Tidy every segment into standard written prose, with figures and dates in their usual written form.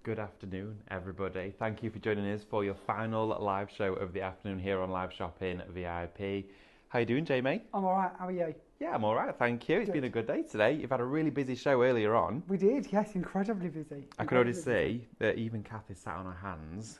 Good afternoon, everybody. Thank you for joining us for your final live show of the afternoon here on Live Shopping VIP. How you doing, Jamie? I'm all right. How are you? Yeah, I'm all right, thank you. It's Good. been a good day today. You've had a really busy show earlier on. We did, yes, incredibly busy. I could already see that even Kathy sat on her hands.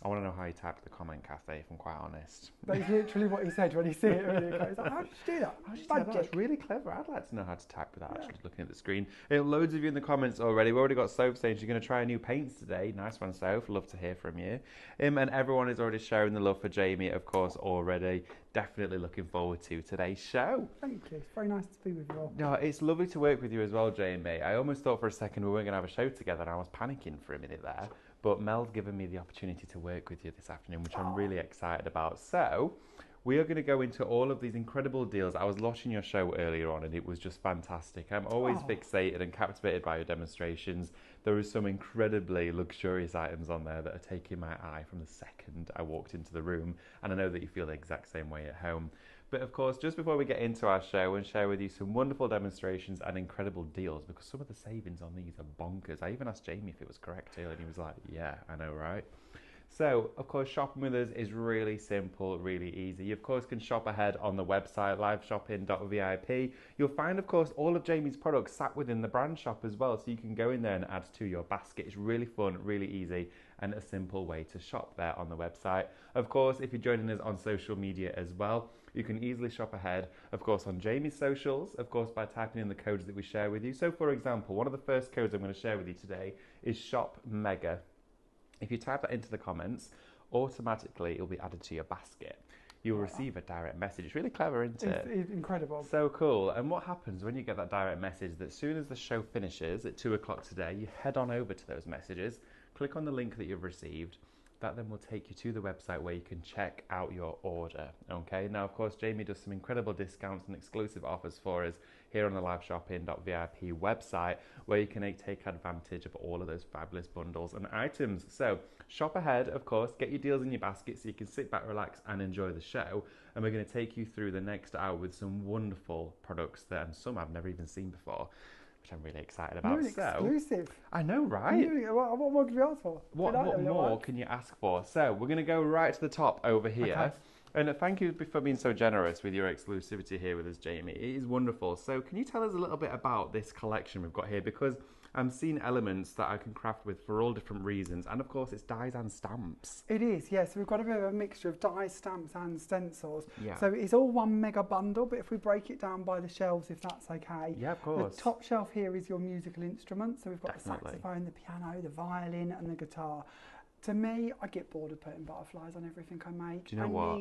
I want to know how you typed the comment, Kathy, if I'm quite honest. That's literally what he said when he said it earlier. He's like, how did you do that? How did you type that? That's really clever. I'd like to know how to type without actually looking at the screen. Loads of you in the comments already. We've already got Soph saying she's going to try new paints today. Nice one, Soph. Love to hear from you. And everyone is already showing the love for Jamie, of course, already. Definitely looking forward to today's show. Thank you. It's very nice to be with you all. No, it's lovely to work with you as well, Jamie. I almost thought for a second we weren't going to have a show together, and I was panicking for a minute there. But Mel's given me the opportunity to work with you this afternoon, which I'm really excited about. So, we are going to go into all of these incredible deals. I was watching your show earlier on, and it was just fantastic. I'm always fixated and captivated by your demonstrations. There are some incredibly luxurious items on there that are taking my eye from the second I walked into the room. And I know that you feel the exact same way at home. But of course, just before we get into our show and share with you some wonderful demonstrations and incredible deals, because some of the savings on these are bonkers. I even asked Jamie if it was correct earlier, and he was like, yeah, I know, right? So, of course, shopping with us is really simple, really easy. You, of course, can shop ahead on the website, liveshopping.vip. You'll find, of course, all of Jamie's products sat within the brand shop as well, so you can go in there and add to your basket. It's really fun, really easy, and a simple way to shop there on the website. Of course, if you're joining us on social media as well, you can easily shop ahead, of course, on Jamie's socials, of course, by typing in the codes that we share with you. So, for example, one of the first codes I'm going to share with you today is Shop Mega. If you type that into the comments, automatically it'll be added to your basket. You'll receive a direct message. It's really clever, isn't it? It's incredible. So cool. And what happens when you get that direct message, that as soon as the show finishes at 2 o'clock today, you head on over to those messages, click on the link that you've received. That then will take you to the website where you can check out your order. Okay. Now, of course, Jamie does some incredible discounts and exclusive offers for us here on the liveshopping.vip website, where you can take advantage of all of those fabulous bundles and items. So shop ahead, of course, get your deals in your basket so you can sit back, relax, and enjoy the show. And we're going to take you through the next hour with some wonderful products that, and some I've never even seen before, which I'm really excited about. You're exclusive. I know, right? What more could we ask for? What more can you ask for? So we're going to go right to the top over here. Okay. And thank you for being so generous with your exclusivity here with us, Jamie. It is wonderful. So can you tell us a little bit about this collection we've got here? Because I'm seeing elements that I can craft with for all different reasons. And of course, it's dies and stamps. It is, yes. So we've got a bit of a mixture of dies, stamps and stencils. Yeah. So it's all one mega bundle, but if we break it down by the shelves, if that's okay. Yeah, of course. The top shelf here is your musical instruments. So we've got Definitely. the saxophone, the piano, the violin and the guitar. To me, I get bored of putting butterflies on everything I make. Do you know what?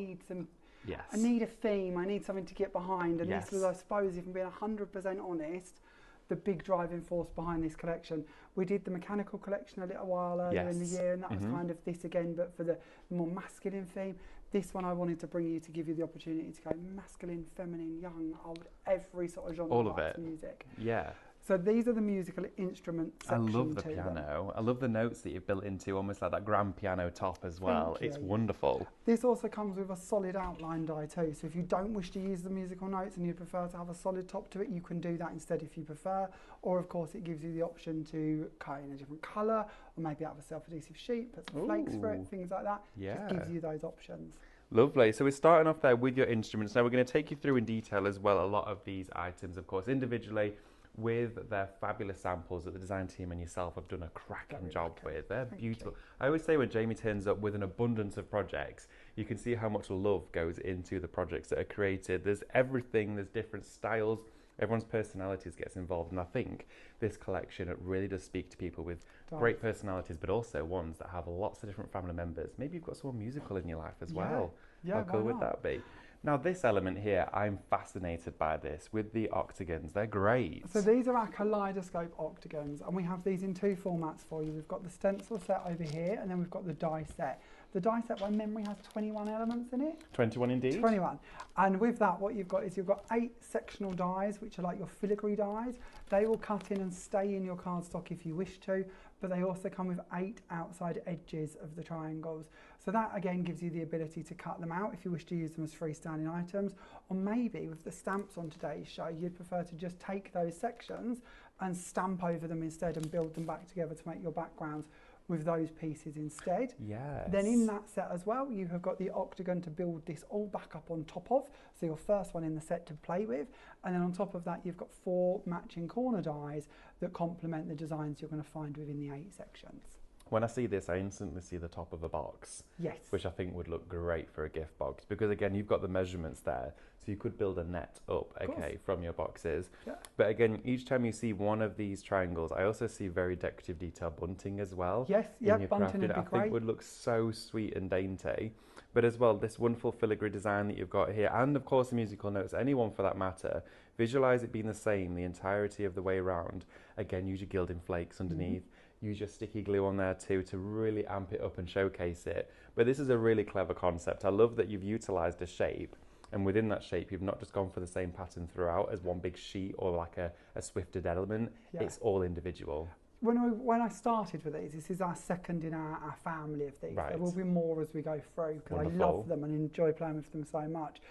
Yes. I need a theme. I need something to get behind. And yes. This was, I suppose, if I'm being 100% honest, the big driving force behind this collection. We did the mechanical collection a little while earlier in the year, and that was kind of this again, but for the more masculine theme. This one I wanted to bring you to give you the opportunity to go masculine, feminine, young, old, every sort of genre all of it. Music. Yeah. So these are the musical instrument section. I love the piano. I love the notes that you've built into, almost like that grand piano top as well. It's wonderful. This also comes with a solid outline die too. So if you don't wish to use the musical notes and you prefer to have a solid top to it, you can do that instead if you prefer. Or of course it gives you the option to cut in a different colour, or maybe have a self-adhesive sheet, put some flakes for it, things like that. Yeah. Just gives you those options. Lovely. So we're starting off there with your instruments. Now we're going to take you through in detail as well a lot of these items, of course, individually, with their fabulous samples that the design team and yourself have done a cracking job with. They're beautiful. I always say when Jamie turns up with an abundance of projects, you can see how much love goes into the projects that are created. There's everything, there's different styles, everyone's personalities gets involved, and I think this collection, it really does speak to people with great personalities, but also ones that have lots of different family members. Maybe you've got someone musical in your life as well. Yeah, how cool would that be? Now this element here, I'm fascinated by this with the octagons. They're great. So these are our kaleidoscope octagons, and we have these in two formats for you. We've got the stencil set over here, and then we've got the die set. The die set by memory has 21 elements in it. 21 indeed. 21. And with that, what you've got is you've got 8 sectional dies, which are like your filigree dies. They will cut in and stay in your cardstock if you wish to, but they also come with 8 outside edges of the triangles. So that again gives you the ability to cut them out if you wish to use them as freestanding items. Or maybe with the stamps on today's show, you'd prefer to just take those sections and stamp over them instead and build them back together to make your backgrounds with those pieces instead. Yes. Then in that set as well, you have got the octagon to build this all back up on top of. So your first one in the set to play with. And then on top of that, you've got 4 matching corner dies that complement the designs you're going to find within the 8 sections. When I see this, I instantly see the top of a box. Yes. Which I think would look great for a gift box, because again, you've got the measurements there, so you could build a net up, okay, from your boxes. Yeah. But again, each time you see one of these triangles, I also see very decorative detail bunting as well. Yes, yeah, bunting would be great. I think would look so sweet and dainty. But as well, this wonderful filigree design that you've got here, and of course the musical notes, anyone for that matter, visualize it being the same the entirety of the way around. Again, use your gilding flakes underneath. Use your sticky glue on there too to really amp it up and showcase it. But this is a really clever concept. I love that you've utilised a shape, and within that shape you've not just gone for the same pattern throughout as one big sheet or like a swifted element. Yeah. It's all individual. When I started with these, this is our second in our family of these. Right. There will be more as we go through, because I love them and enjoy playing with them so much.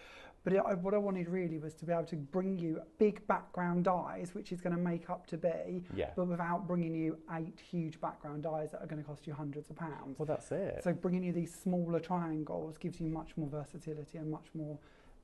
But what I wanted really was to be able to bring you big background dies, which is going to make up to be, but without bringing you 8 huge background dies that are going to cost you hundreds of pounds. Well, that's it. So bringing you these smaller triangles gives you much more versatility and much more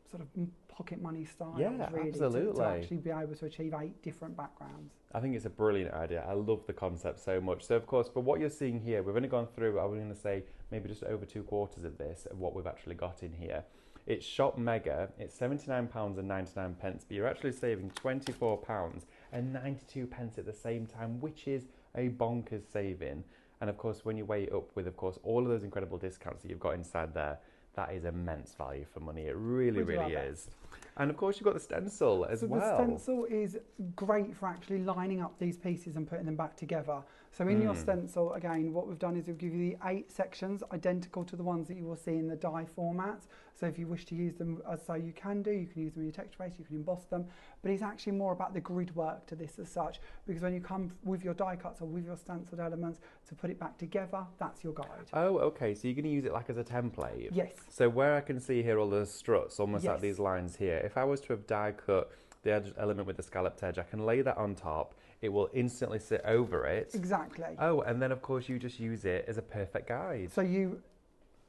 sort of pocket money style, really, absolutely. To actually be able to achieve 8 different backgrounds. I think it's a brilliant idea. I love the concept so much. So of course, for what you're seeing here, we've only gone through, I was going to say, maybe just over 2/4 of this, of what we've actually got in here. It's shop mega, it's £79.99, but you're actually saving £24.92 at the same time, which is a bonkers saving. And of course, when you weigh it up with, of course, all of those incredible discounts that you've got inside there, that is immense value for money. It really, really is. And of course, you've got the stencil as well. The stencil is great for actually lining up these pieces and putting them back together. So in your stencil, again, what we've done is we've given you the 8 sections identical to the ones that you will see in the die formats. So if you wish to use them as so you can do, you can use them in your texture base, you can emboss them. But it's actually more about the grid work to this as such, because when you come with your die cuts or with your stenciled elements to put it back together, that's your guide. Oh, okay. So you're going to use it like as a template? Yes. So where I can see here all the struts, almost like these lines here, if I was to have die cut the edge element with the scalloped edge, I can lay that on top. It will instantly sit over it. Exactly. Oh, and then of course you just use it as a perfect guide. So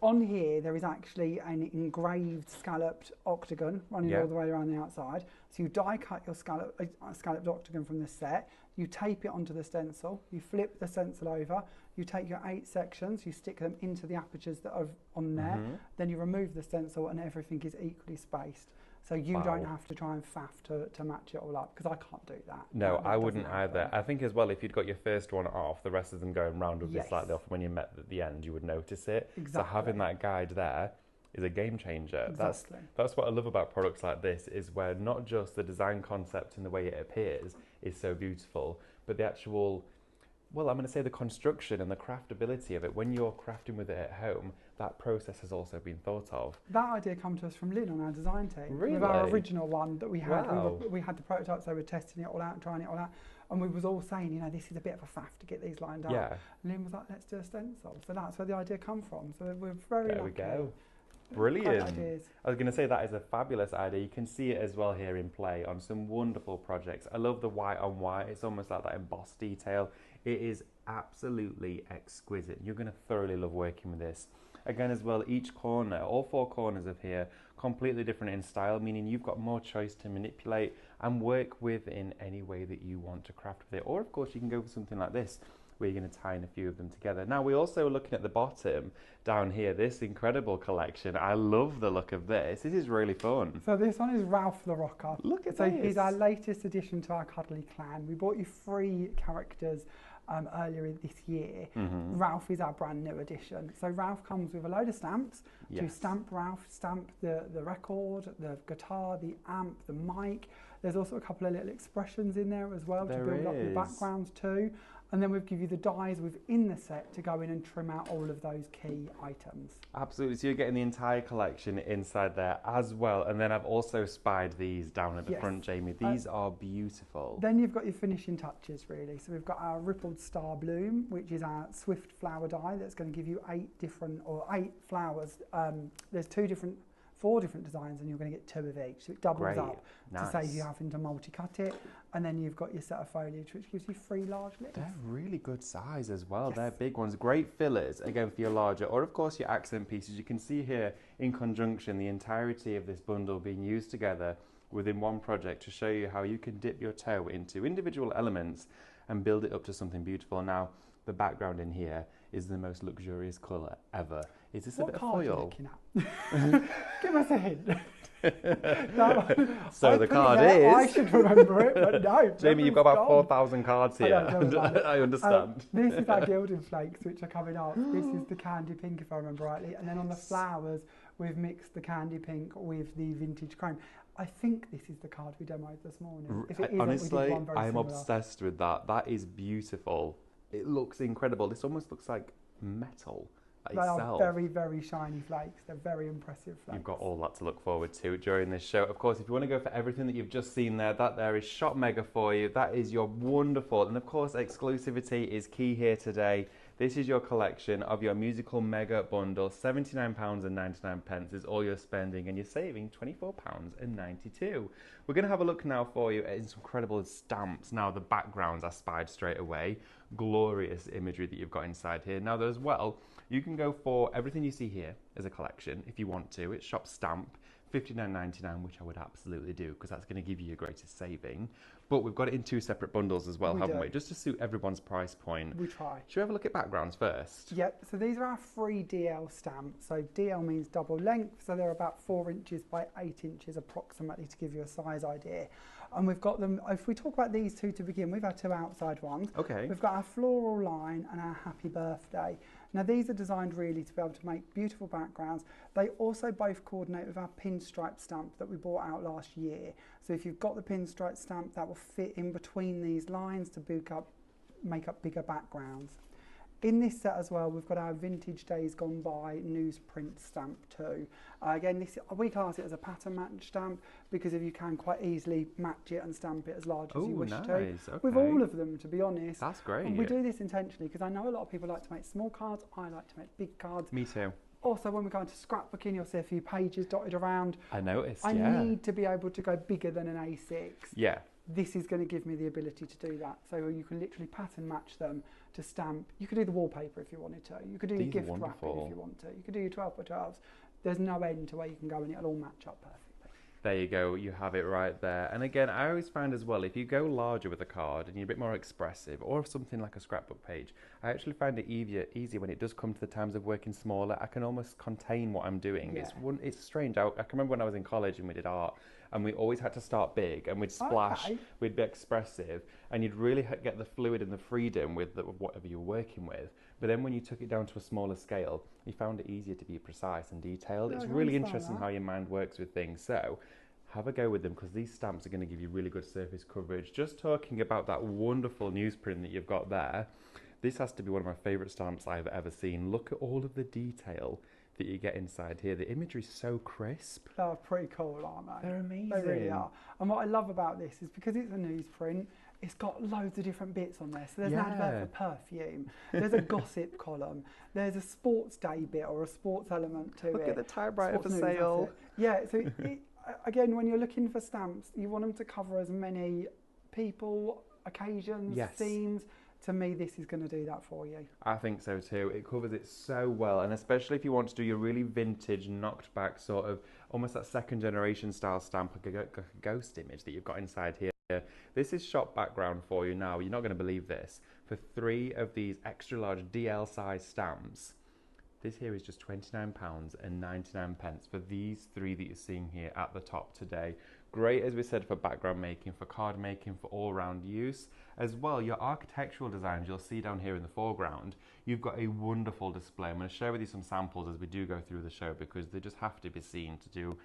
on here there is actually an engraved scalloped octagon running all the way around the outside. So you die cut your scalloped octagon from the set, you tape it onto the stencil, you flip the stencil over, you take your 8 sections, you stick them into the apertures that are on there, then you remove the stencil and everything is equally spaced. So you don't have to try and faff to match it all up, because I can't do that. No, I wouldn't either. I think as well, if you'd got your first one off, the rest of them going round would be slightly off. When you met at the end, you would notice it. Exactly. So having that guide there is a game changer. Exactly. That's what I love about products like this, is where not just the design concept and the way it appears is so beautiful, but the actual, well, I'm going to say the construction and the craftability of it. When you're crafting with it at home, that process has also been thought of. That idea came to us from Lynn on our design team. Really? With our original one that we had. Wow. We had the prototypes, so we were testing it all out and trying it all out. And we was all saying, this is a bit of a faff to get these lined up. Yeah. And Lynn was like, let's do a stencil. So that's where the idea come from. So we're very lucky. There we go. Brilliant. I was going to say that is a fabulous idea. You can see it as well here in play on some wonderful projects. I love the white on white. It's almost like that embossed detail. It is absolutely exquisite. You're going to thoroughly love working with this. Again as well, each corner, all 4 corners of here, completely different in style, meaning you've got more choice to manipulate and work with in any way that you want to craft with it. Or of course you can go for something like this, where you're going to tie in a few of them together. Now we also are looking at the bottom down here, this incredible collection. I love the look of this. This is really fun. So this one is Ralph the Rocker. Look at this. So he's our latest addition to our Cuddly clan. We bought you 3 characters earlier this year. Ralph is our brand new addition. So Ralph comes with a load of stamps. To stamp Ralph, stamp the record, the guitar, the amp, the mic. There's also a couple of little expressions in there as well to build up your backgrounds too. And then we'll give you the dies within the set to go in and trim out all of those key items. Absolutely, so you're getting the entire collection inside there as well. And then I've also spied these down at the front, Jamie. These are beautiful. Then you've got your finishing touches really. So we've got our Rippled Star Bloom, which is our Swift flower die that's going to give you 8 flowers. There's 4 different designs and you're going to get 2 of each. So it doubles up to save you having to multi-cut it. And then you've got your set of foliage, which gives you 3 large lips. They're really good size as well. They're big ones. Great fillers, again, for your larger, or of course your accent pieces. You can see here in conjunction the entirety of this bundle being used together within one project to show you how you can dip your toe into individual elements and build it up to something beautiful. Now, the background in here is the most luxurious colour ever. Is this a bit of foil? What card are you looking at? Give us a hint. So the card is... I should remember it, but no. Jamie, you've got about 4,000 cards here. I understand. This is our gilding flakes, which are coming up. This is the candy pink, if I remember rightly. And then on the flowers, we've mixed the candy pink with the vintage chrome. I think this is the card we demoed this morning. If it isn't, honestly, we did one very I'm similar. obsessed with that. That is beautiful. It looks incredible. This almost looks like metal itself. They are very, very shiny flakes. They're very impressive flakes. You've got all that to look forward to during this show. Of course, if you want to go for everything that you've just seen there, that there is Shop Mega for you. That is your wonderful, and of course, exclusivity is key here today. This is your collection of your musical mega bundle. £79.99 is all you're spending, and you're saving £24.92. We're going to have a look now for you at some incredible stamps. Now, the backgrounds are spied straight away. Glorious imagery that you've got inside here. Now, as well, you can go for everything you see here as a collection if you want to. It's shop stamp, $59.99, which I would absolutely do because that's going to give you your greatest saving. But we've got it in 2 separate bundles as well, haven't we? Just to suit everyone's price point. We try. Should we have a look at backgrounds first? Yep, so these are our free DL stamps. So DL means double length, so they're about 4 inches by 8 inches approximately to give you a size idea. And we've got them, if we talk about these 2 to begin, we've had 2 outside ones. Okay. We've got our floral line and our happy birthday. Now these are designed really to be able to make beautiful backgrounds. They also both coordinate with our pinstripe stamp that we brought out last year. So if you've got the pinstripe stamp, that will fit in between these lines to make up bigger backgrounds. In this set as well, we've got our Vintage Days Gone By newsprint stamp too. Again, we class it as a pattern match stamp because if you can quite easily match it and stamp it as large as you wish to. Okay. With all of them, to be honest. That's great. And we do this intentionally because I know a lot of people like to make small cards. I like to make big cards. Me too. Also, when we go into scrapbooking, you'll see a few pages dotted around. I noticed, I need to be able to go bigger than an A6. Yeah. This is going to give me the ability to do that. So you can literally pattern match them to stamp. You could do the wallpaper if you wanted to. You could do your gift wrapping if you want to. You could do your 12 by 12s. There's no end to where you can go and it'll all match up perfectly. There you go, you have it right there. And again, I always find as well, if you go larger with a card and you're a bit more expressive, or something like a scrapbook page, I actually find it easier when it does come to the times of working smaller. I can almost contain what I'm doing. Yeah. It's strange. I can remember when I was in college and we did art, and we always had to start big, and we'd splash, we'd be expressive, and you'd really get the fluid and the freedom with whatever you're working with. But then when you took it down to a smaller scale, you found it easier to be precise and detailed. It's really interesting how your mind works with things. So have a go with them, because these stamps are going to give you really good surface coverage. Just talking about that wonderful newsprint that you've got there, this has to be one of my favourite stamps I've ever seen. Look at all of the detail that you get inside here. The imagery is so crisp. They're pretty cool, aren't they? They're amazing. They really are. And what I love about this is because it's a newsprint, it's got loads of different bits on there. So there's an advert for perfume, there's a gossip column, there's a sports day bit or a sports element to it. Look at the typewriter for sale. Yeah, so again, when you're looking for stamps, you want them to cover as many people, occasions, themes. To me, this is going to do that for you. I think so too. It covers it so well, and especially if you want to do your really vintage, knocked back sort of, almost that second generation style stamp, like a ghost image that you've got inside here. This is shop background for you now. You're not going to believe this. For 3 of these extra large DL size stamps, this here is just £29.99 for these 3 that you're seeing here at the top today. Great, as we said, for background making, for card making, for all-round use. As well, your architectural designs you'll see down here in the foreground, you've got a wonderful display. I'm going to share with you some samples as we do go through the show, because they just have to be seen to do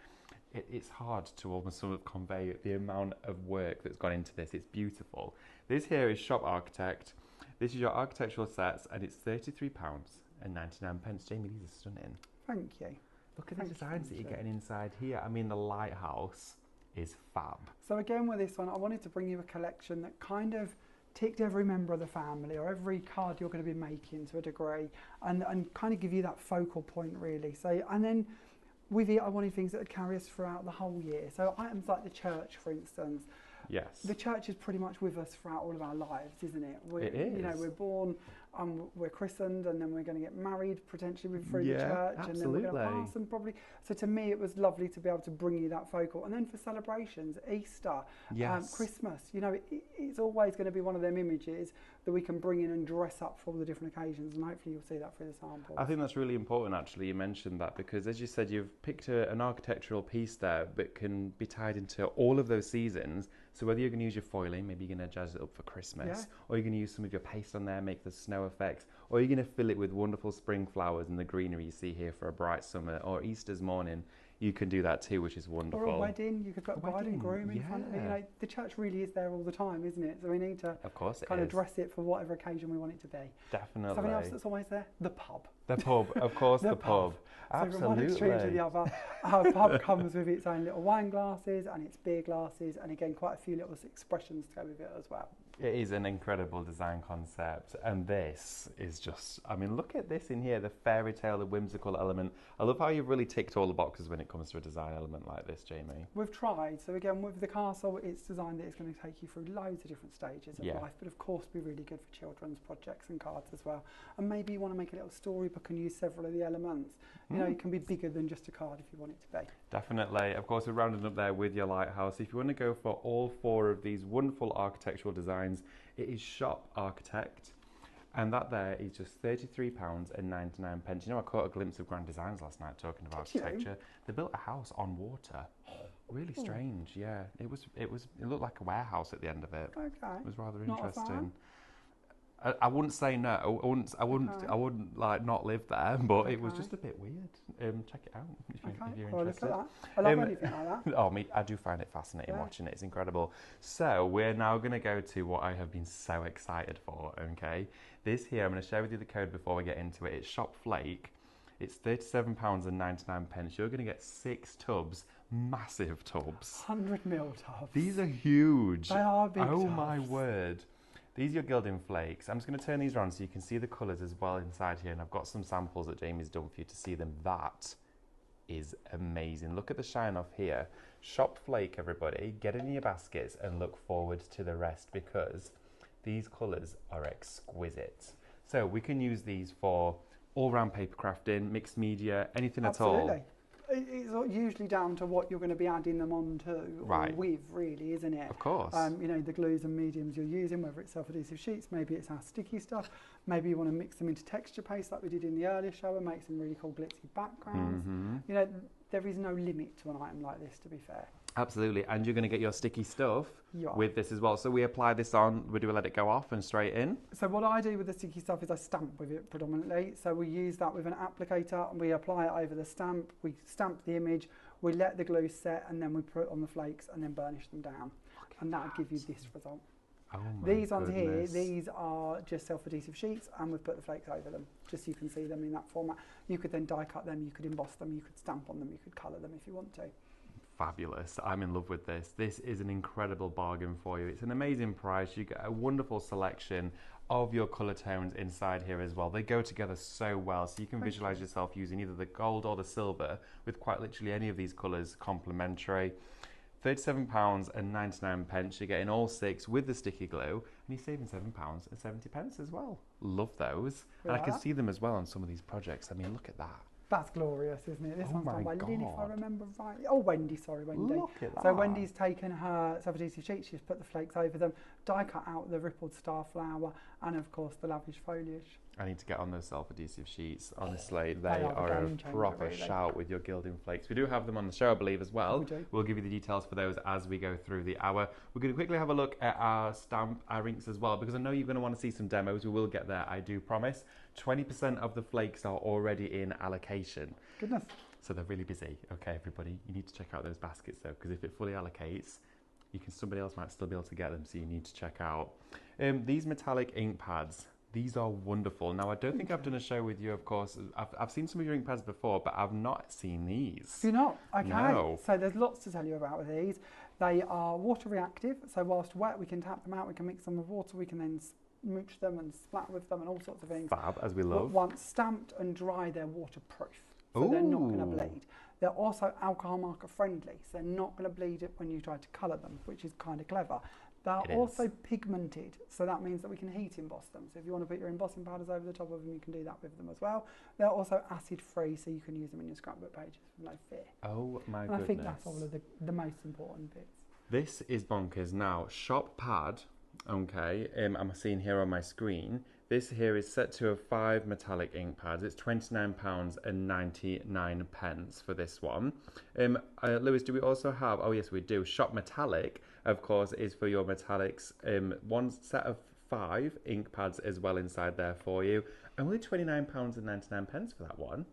it's hard to almost sort of convey the amount of work that's gone into this. It's beautiful. This here is Shop Architect. This is your architectural sets, and it's £33.99. Jamie, these are stunning. Thank you. Look at the designs that you're getting inside here. I mean, the lighthouse is fab. So again, with this one, I wanted to bring you a collection that kind of ticked every member of the family or every card you're going to be making to a degree, and kind of give you that focal point, really. So, and then with it, I wanted things that would carry us throughout the whole year. So items like the church, for instance. Yes. The church is pretty much with us throughout all of our lives, isn't it? It is. You know, we're born, we're christened, and then we're going to get married potentially through the church, absolutely. and then we're going to pass them probably. So to me, it was lovely to be able to bring you that focal. And then for celebrations, Easter, Christmas, you know, it's always going to be one of them images that we can bring in and dress up for all the different occasions, and hopefully you'll see that through the samples. I think that's really important, actually, you mentioned that, because as you said, you've picked an architectural piece there that can be tied into all of those seasons. So whether you're going to use your foiling, maybe you're going to jazz it up for Christmas, or you're going to use some of your paste on there, make the snow effects, or you're going to fill it with wonderful spring flowers and the greenery you see here for a bright summer, or Easter's morning, you can do that too, which is wonderful. Or a wedding, you could put bride and groom in front of it. You know, the church really is there all the time, isn't it? So we need to kind of dress it for whatever occasion we want it to be. Definitely. Something else that's always there? The pub. The pub, of course, the pub. Absolutely. So from one extreme to the other, our pub comes with its own little wine glasses and its beer glasses, and again, quite a few little expressions to go with it as well. It is an incredible design concept, and this is just, I mean, look at this in here, the fairy tale, the whimsical element. I love how you've really ticked all the boxes when it comes to a design element like this, Jamie. We've tried. So again, with the castle, it's designed that it's going to take you through loads of different stages of life, but of course be really good for children's projects and cards as well. And maybe you want to make a little storybook and use several of the elements. You know, it can be bigger than just a card if you want it to be. Definitely. Of course, we're rounding up there with your lighthouse. If you want to go for all four of these wonderful architectural designs, it is Shop Architect, and that there is just £33.99. You know, I caught a glimpse of Grand Designs last night talking about architecture. They built a house on water. Really strange, yeah. It looked like a warehouse at the end of it. Okay. It was rather interesting. I wouldn't say no. I wouldn't like not live there, but it was just a bit weird. Check it out if you're interested. Look at that. I love anything like that. Oh, I do find it fascinating watching it. It's incredible. So we're now going to go to what I have been so excited for. Okay, this here I'm going to share with you the code before we get into it. It's Shop Flake. It's £37.99. You're going to get 6 tubs, massive tubs. 100ml tubs. These are huge. They are big Oh tubs. my word. These are your gilding flakes. I'm just going to turn these around so you can see the colours as well inside here, and I've got some samples that Jamie's done for you to see them. That is amazing. Look at the shine off here. Shop Flake, everybody. Get in your baskets and look forward to the rest, because these colours are exquisite. So we can use these for all-round paper crafting, mixed media, anything at all. Absolutely. It's usually down to what you're going to be adding them on to, or with, really, isn't it? Of course. You know, the glues and mediums you're using, whether it's self-adhesive sheets, maybe it's our sticky stuff, maybe you want to mix them into texture paste like we did in the earlier show and make some really cool glitzy backgrounds. You know, there is no limit to an item like this, to be fair. Absolutely, and you're going to get your sticky stuff with this as well. So we apply this on, do we let it go off and straight in? So what I do with the sticky stuff is I stamp with it predominantly. So we use that with an applicator and we apply it over the stamp, we stamp the image, we let the glue set, and then we put it on the flakes and then burnish them down. And that would give you this result. Oh my These ones here, these are just self-adhesive sheets, and we've put the flakes over them, just so you can see them in that format. You could then die cut them, you could emboss them, you could stamp on them, you could colour them if you want to. Fabulous. I'm in love with this. This is an incredible bargain for you. It's an amazing price. You get a wonderful selection of your colour tones inside here as well. They go together so well, so you can visualise yourself using either the gold or the silver with quite literally any of these colours complementary. £37.99. You're getting all 6 with the sticky glue, and you're saving £7.70 as well. Love those. And I can see them as well on some of these projects. I mean, look at that. That's glorious, isn't it? This one's done by Lynn, if I remember right. Oh, Wendy. Look at that. So Wendy's taken her self-adhesive sheets, she's put the flakes over them, die cut out the rippled star flower, and of course the lavish foliage. I need to get on those self-adhesive sheets. Honestly, they are a proper shout with your gilding flakes. We do have them on the show, I believe, as well. We do. We'll give you the details for those as we go through the hour. We're going to quickly have a look at our inks as well, because I know you're going to want to see some demos. We will get there, I do promise. 20% of the flakes are already in allocation. Goodness. So they're really busy. Okay, everybody, you need to check out those baskets though, because if it fully allocates, somebody else might still be able to get them, so you need to check out. These metallic ink pads, these are wonderful. Now, I don't think I've done a show with you, of course. I've seen some of your ink pads before, but I've not seen these. Have you not? Okay. No. So there's lots to tell you about with these. They are water reactive, so whilst wet, we can tap them out, we can mix them with water, we can then smooch them and splat with them and all sorts of things. Fab, as we love. But once stamped and dry, they're waterproof, so they're not going to bleed. They're also alcohol marker friendly, so they're not going to bleed it when you try to colour them, which is kind of clever. They're also pigmented, so that means that we can heat emboss them. So if you want to put your embossing powders over the top of them, you can do that with them as well. They're also acid free, so you can use them in your scrapbook pages with no fear. Oh my and goodness. I think that's all of the most important bits. This is bonkers. Now, shop pad, okay, I'm seeing here on my screen. This here is set to 5 metallic ink pads. It's £29.99 for this one. Lewis, do we also have, oh yes we do, shop metallic, of course, is for your metallics. One set of 5 ink pads as well inside there for you. Only £29.99 for that one.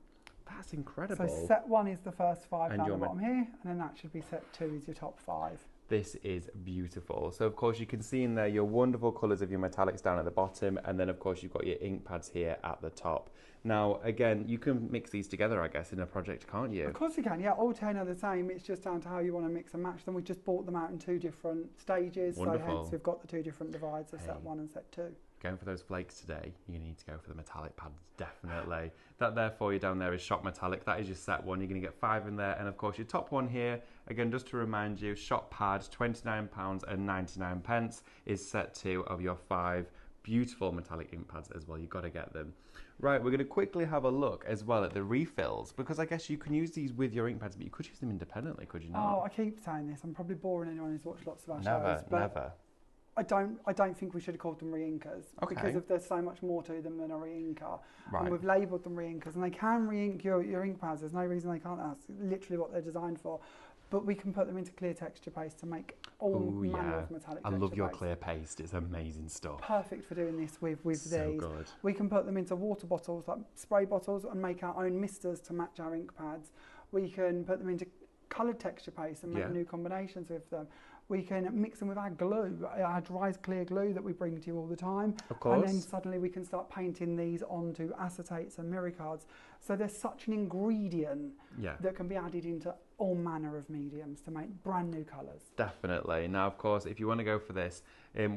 That's incredible. So set 1 is the first 5 and down the bottom here, and then that should be set 2 is your top 5. This is beautiful. So of course you can see in there your wonderful colours of your metallics down at the bottom, and then of course you've got your ink pads here at the top. Now again, you can mix these together, I guess, in a project, can't you? Of course you can, yeah, all 10 are the same. It's just down to how you want to mix and match them. We just bought them out in 2 different stages, Wonderful. So hence we've got the 2 different divides of set 1 and set 2. Going for those flakes today, you need to go for the metallic pads, definitely. That there for you down there is shop metallic. That is your set 1. You're going to get 5 in there, and of course your top one here, again, just to remind you, shop pad, £29.99 is set 2 of your 5 beautiful metallic ink pads as well. You've got to get them. Right, we're going to quickly have a look as well at the refills, because I guess you can use these with your ink pads, but you could use them independently, could you not? Oh, I keep saying this. I'm probably boring anyone who's watched lots of our Never, shows. But never. I don't think we should have called them re-inkers, because there's so much more to them than a re-inker. Right. And we've labelled them re-inkers, and they can re-ink your ink pads. There's no reason they can't. That's literally what they're designed for. But we can put them into clear texture paste to make all manner of metallic texture. I love your paste. clear paste. It's amazing stuff. Perfect for doing this with so these. Good. We can put them into water bottles, like spray bottles, and make our own misters to match our ink pads. We can put them into coloured texture paste and make new combinations with them. We can mix them with our glue, our dry clear glue that we bring to you all the time. Of course. And then suddenly we can start painting these onto acetates and mirror cards. So there's such an ingredient that can be added into all manner of mediums to make brand new colours. Definitely. Now, of course, if you want to go for this,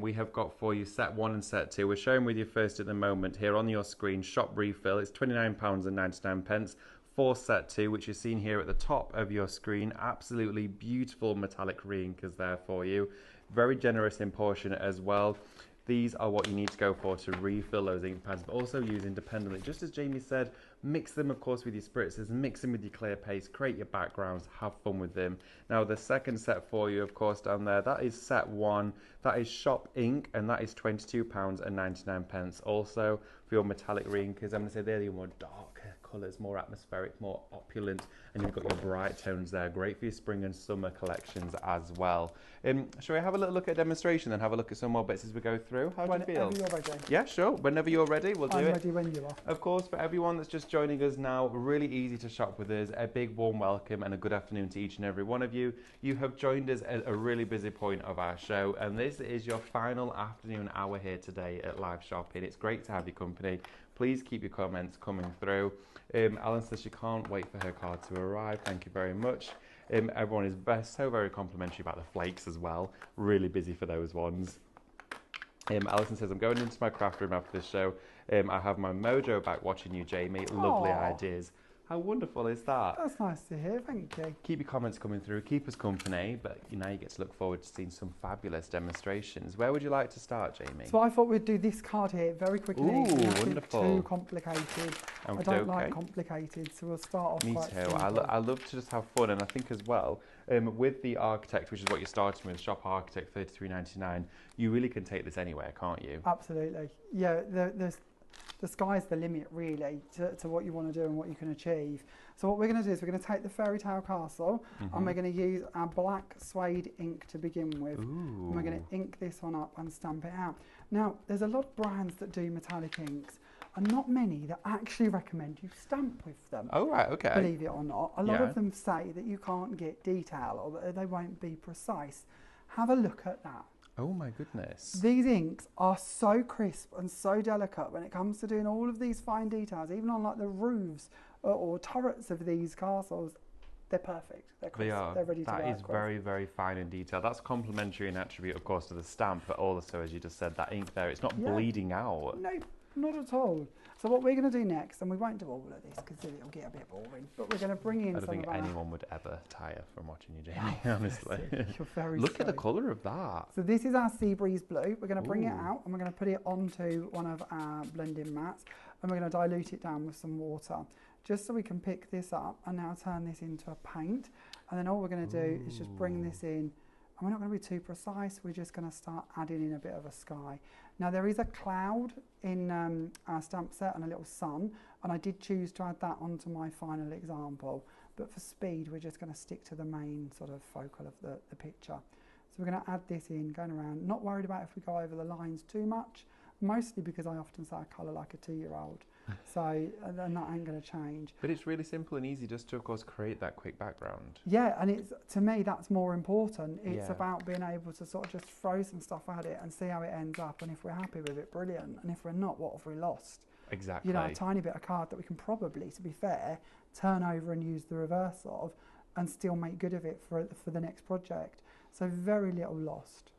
we have got for you set 1 and set 2. We're showing with you first at the moment here on your screen, shop refill. It's £29.99. For set 2, which is seen here at the top of your screen. Absolutely beautiful metallic re-inkers there for you. Very generous in portion as well. These are what you need to go for to refill those ink pads, but also use independently. Just as Jamie said, mix them, of course, with your spritzers, mix them with your clear paste, create your backgrounds, have fun with them. Now, the second set for you, of course, down there, that is set 1. That is shop ink, and that is £22.99. Also, for your metallic re-inkers, I'm going to say they're the more darker colours, more atmospheric, more opulent, and you've got your bright tones there. Great for your spring and summer collections as well. Shall we have a little look at a demonstration and have a look at some more bits as we go through? How do you feel? Whenever you're ready. Yeah, sure. Whenever you're ready, we'll do it. I'm ready when you are. Of course, for everyone that's just joining us now, really easy to shop with us. A big warm welcome and a good afternoon to each and every one of you. You have joined us at a really busy point of our show, and this is your final afternoon hour here today at Live Shopping. It's great to have your company. Please keep your comments coming through. Alan says she can't wait for her card to arrive. Thank you very much. Everyone is so very complimentary about the flakes as well. Really busy for those ones. Alison says, I'm going into my craft room after this show. I have my mojo back watching you, Jamie. Lovely ideas. How wonderful is that? That's nice to hear, thank you. Keep your comments coming through, keep us company, but you get to look forward to seeing some fabulous demonstrations. Where would you like to start, Jamie? So I thought we'd do this card here very quickly. Ooh, wonderful. Too complicated. I don't like complicated, so we'll start off quite Me too. simple. I love to just have fun, and I think as well, with the Architect, which is what you're starting with, Shop Architect $33.99, you really can take this anywhere, can't you? Absolutely. Yeah, the sky's the limit, really, to what you want to do and what you can achieve. So what we're going to do is we're going to take the Fairy Tale Castle and we're going to use our black suede ink to begin with. Ooh. And we're going to ink this one up and stamp it out. Now, there's a lot of brands that do metallic inks, and not many that actually recommend you stamp with them. Oh, right, okay. Believe it or not. A lot of them say that you can't get detail or that they won't be precise. Have a look at that. Oh my goodness. These inks are so crisp and so delicate when it comes to doing all of these fine details, even on like the roofs or turrets of these castles. They're perfect. They're crisp. They are. They're ready to work That is with. very, very fine and detailed. That's complementary in attribute, of course, to the stamp, but also, as you just said, that ink there, it's not bleeding out. No, not at all. So what we're going to do next, and we won't do all of this because it'll get a bit boring, but we're going to bring in I don't think anyone would ever tire from watching you, Jamie, honestly. You're very Look at the colour of that. So this is our Sea Breeze Blue. We're going to bring it out and we're going to put it onto one of our blending mats and we're going to dilute it down with some water just so we can pick this up and now turn this into a paint. And then all we're going to do is just bring this in, and we're not going to be too precise, we're just going to start adding in a bit of a sky. Now there is a cloud in our stamp set and a little sun, and I did choose to add that onto my final example, but for speed we're just going to stick to the main sort of focal of the picture. So we're going to add this in, going around, not worried about if we go over the lines too much, mostly because I often say I colour like a 2-year-old. So and that ain't going to change. But it's really simple and easy just to, of course, create that quick background. Yeah, and it's, to me, that's more important. It's about being able to sort of just throw some stuff at it and see how it ends up. And if we're happy with it, brilliant. And if we're not, what have we lost? Exactly. You know, a tiny bit of card that we can probably, to be fair, turn over and use the reverse of and still make good of it for the next project. So very little lost.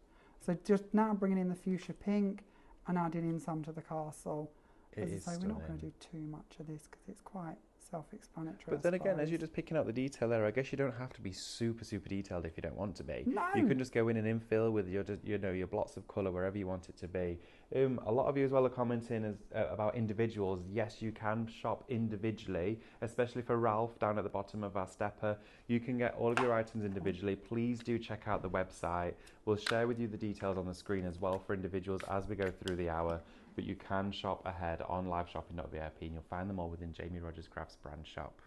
So just now bringing in the fuchsia pink and adding in some to the castle. As I say, we're not going to do too much of this because it's quite self-explanatory. But then again, as you're just picking out the detail there, I guess you don't have to be super, super detailed if you don't want to be. No. You can just go in and infill with your, your blots of colour wherever you want it to be. A lot of you as well are commenting about individuals. Yes, you can shop individually, especially for Ralph down at the bottom of our stepper. You can get all of your items individually. Please do check out the website. We'll share with you the details on the screen as well for individuals as we go through the hour. But you can shop ahead on liveshopping.vip and you'll find them all within Jamie Rodgers Crafts brand shop.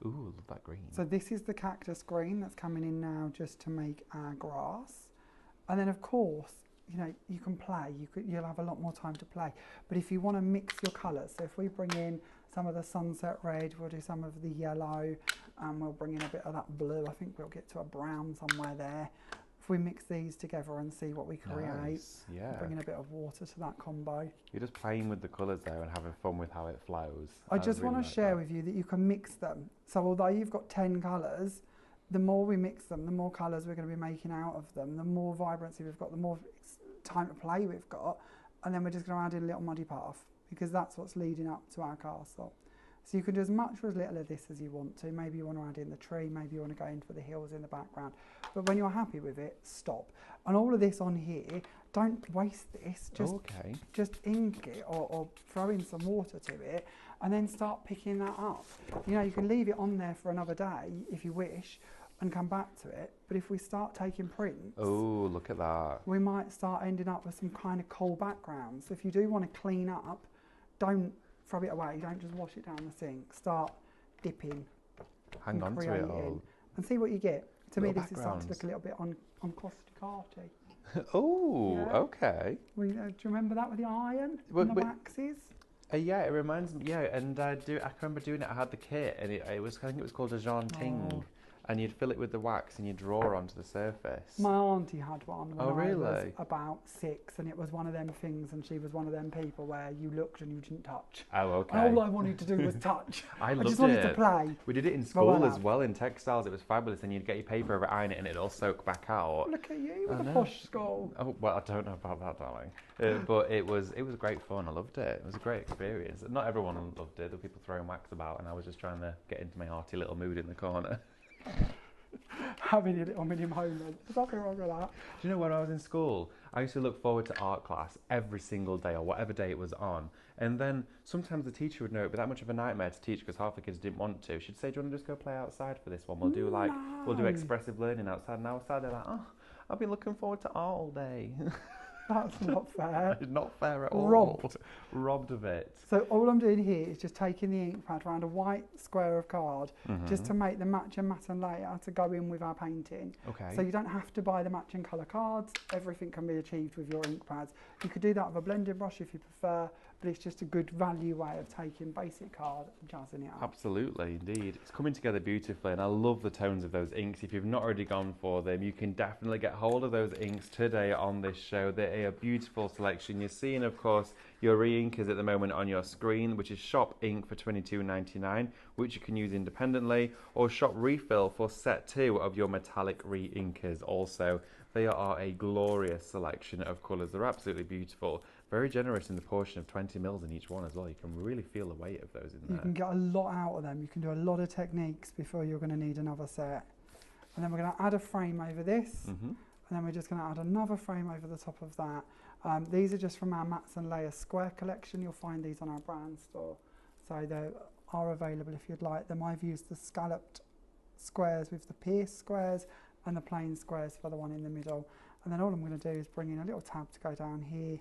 Ooh, love that green. So this is the cactus green that's coming in now just to make our grass. And then of course, you know, you can play, you'll have a lot more time to play. But if you want to mix your colours, so if we bring in some of the sunset red, we'll do some of the yellow, and we'll bring in a bit of that blue. I think we'll get to a brown somewhere there. If we mix these together and see what we create, nice. Yeah. bring in a bit of water to that combo. You're just playing with the colours there and having fun with how it flows. I just want to share with you that you can mix them. So although you've got 10 colours, the more we mix them, the more colours we're going to be making out of them, the more vibrancy we've got, the more time to play we've got, and then we're just going to add in a little muddy path because that's what's leading up to our castle. So you can do as much or as little of this as you want to. Maybe you want to add in the tree, maybe you want to go in for the hills in the background. But when you're happy with it, stop. And all of this on here, don't waste this. Just ink it or throw in some water to it and then start picking that up. You know, you can leave it on there for another day if you wish and come back to it. But if we start taking prints, oh, look at that. We might start ending up with some kind of cool background. So if you do want to clean up, don't throw it away, don't just wash it down the sink. Start dipping. Hang on to it all. And see what you get. To me, this is starting to look a little bit uncosticati. Oh, yeah. Okay. Do you remember that with the iron and the waxes? Yeah, it reminds me. Yeah, and I remember doing it. I had the kit, and it was, I think it was called a Jean Ting. And you'd fill it with the wax and you'd draw onto the surface. My auntie had one when I was about 6, and it was one of them things, and she was one of them people where you looked and you didn't touch. Oh, okay. And all I wanted to do was touch. I just wanted to play. We did it in school as well, in textiles. It was fabulous, and you'd get your paper over, iron it, and it'd all soak back out. Look at you with a posh school. Oh, well, I don't know about that, darling. But it was great fun. I loved it. It was a great experience. Not everyone loved it. There were people throwing wax about, and I was just trying to get into my arty little mood in the corner. Having a little mini moment. There's nothing wrong with that. Do you know when I was in school, I used to look forward to art class every single day or whatever day it was on. And then sometimes the teacher would know it'd be that much of a nightmare to teach because half the kids didn't want to. She'd say, do you want to just go play outside for this one? We'll do expressive learning outside. And outside they're like, oh, I've been looking forward to art all day. That's not fair. It's not fair at all. Robbed of it. So all I'm doing here is just taking the ink pad around a white square of card just to make the matching matte and layer to go in with our painting. Okay. So you don't have to buy the matching colour cards. Everything can be achieved with your ink pads. You could do that with a blending brush if you prefer, but it's just a good value way of taking basic card and jazzing it up. Absolutely, indeed. It's coming together beautifully, and I love the tones of those inks. If you've not already gone for them, you can definitely get hold of those inks today on this show. They're a beautiful selection. You're seeing, of course, your re-inkers at the moment on your screen, which is Shop Ink for $22.99, which you can use independently, or Shop Refill for set 2 of your metallic re-inkers also. They are a glorious selection of colours. They're absolutely beautiful. Very generous in the portion of 20 mils in each one as well. You can really feel the weight of those in there. You can get a lot out of them. You can do a lot of techniques before you're going to need another set. And then we're going to add a frame over this. And then we're just going to add another frame over the top of that. These are just from our Mats and Layers Square collection. You'll find these on our brand store. So they are available if you'd like them. I've used the scalloped squares with the pierced squares and the plain squares for the one in the middle. And then all I'm going to do is bring in a little tab to go down here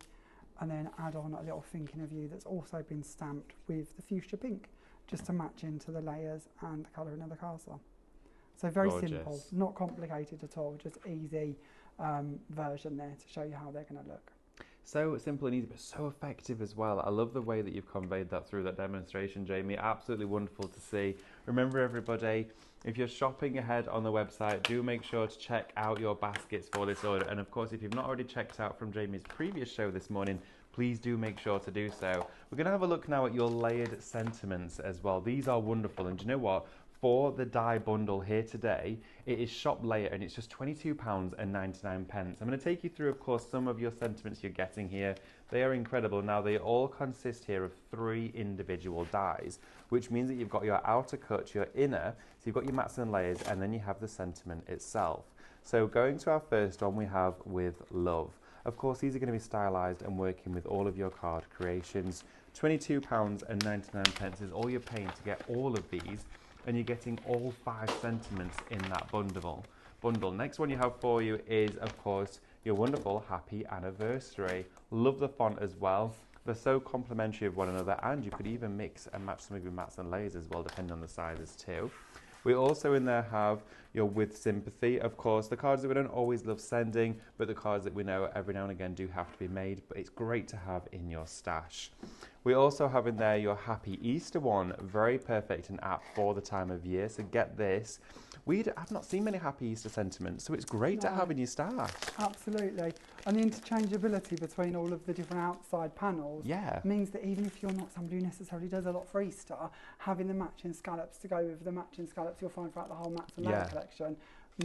and then add on a little thinking of you that's also been stamped with the fuchsia pink, just to match into the layers and the colouring of the castle. So very simple, not complicated at all, just easy version there to show you how they're going to look. So simple and easy, but so effective as well. I love the way that you've conveyed that through that demonstration, Jamie. Absolutely wonderful to see. Remember, everybody, if you're shopping ahead on the website, do make sure to check out your baskets for this order. And of course, if you've not already checked out from Jamie's previous show this morning, please do make sure to do so. We're going to have a look now at your layered sentiments as well. These are wonderful. And do you know what? For the die bundle here today, it is shop layer and it's just £22.99. I'm going to take you through, of course, some of your sentiments you're getting here. They are incredible. Now, they all consist here of 3 individual dies, which means that you've got your outer cut, your inner, so you've got your mats and layers, and then you have the sentiment itself. So going to our first one, we have with love. Of course, these are going to be stylized and working with all of your card creations. £22.99 is all you're paying to get all of these, and you're getting all 5 sentiments in that bundle. Next one you have for you is, of course, your wonderful happy anniversary. Love the font as well. They're so complementary of one another, and you could even mix and match some of your mats and layers as well, depending on the sizes too. We also in there have your with sympathy, of course, the cards that we don't always love sending, but the cards that we know every now and again do have to be made, but it's great to have in your stash. We also have in there your Happy Easter one, very perfect and apt for the time of year, so get this. I've not seen many Happy Easter sentiments, so it's great to have in your stash. Absolutely. And the interchangeability between all of the different outside panels means that even if you're not somebody who necessarily does a lot for Easter, having the matching scallops to go with the matching scallops you'll find throughout the whole Mats and Layer collection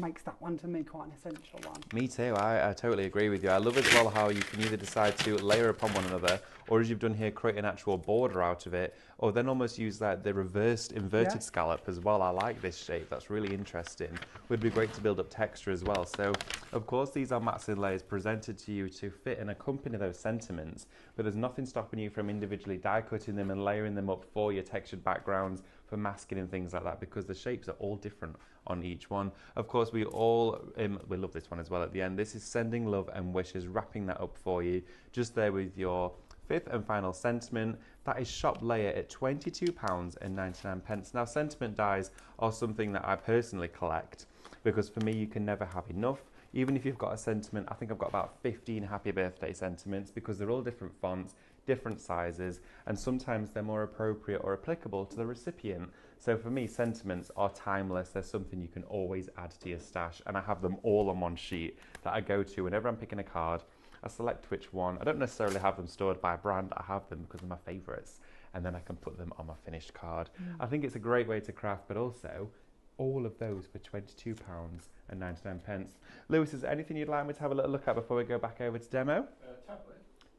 makes that one to me quite an essential one. Me too, I totally agree with you. I love as well how you can either decide to layer upon one another, or as you've done here, create an actual border out of it, or then almost use like the reversed inverted scallop as well. I like this shape, that's really interesting. Would be great to build up texture as well. So of course these are mats and layers presented to you to fit and accompany those sentiments, but there's nothing stopping you from individually die cutting them and layering them up for your textured backgrounds, for masking and things like that, because the shapes are all different on each one. Of course, we love this one as well at the end. This is Sending Love and Wishes, wrapping that up for you, just there with your 5th and final sentiment. That is shop layer at £22.99. Now, sentiment dies are something that I personally collect, because for me, you can never have enough. Even if you've got a sentiment, I think I've got about 15 happy birthday sentiments, because they're all different fonts, different sizes, and sometimes they're more appropriate or applicable to the recipient. So for me, sentiments are timeless. They're something you can always add to your stash, and I have them all on one sheet that I go to whenever I'm picking a card. I select which one. I don't necessarily have them stored by brand. I have them because they're my favourites, and then I can put them on my finished card. I think it's a great way to craft, but also all of those for £22.99. Lewis, is there anything you'd like me to have a little look at before we go back over to demo?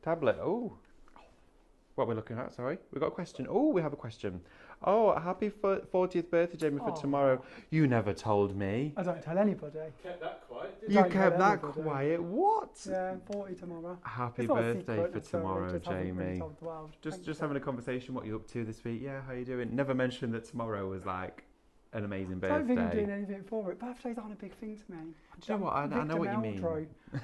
Tablet, oh. What are we looking at, sorry? We've got a question. Oh, we have a question. Oh, happy 40th birthday, Jamie, for tomorrow. You never told me. I don't tell anybody. Kept that quiet. You kept that quiet? What? Yeah, I'm 40 tomorrow. Happy birthday for tomorrow, Jamie. Just having a conversation, what you're up to this week. Yeah, how you doing? Never mentioned that tomorrow was like an amazing birthday. I don't think I'm doing anything for it. Birthdays aren't a big thing to me. Do you know what? I know what you mean.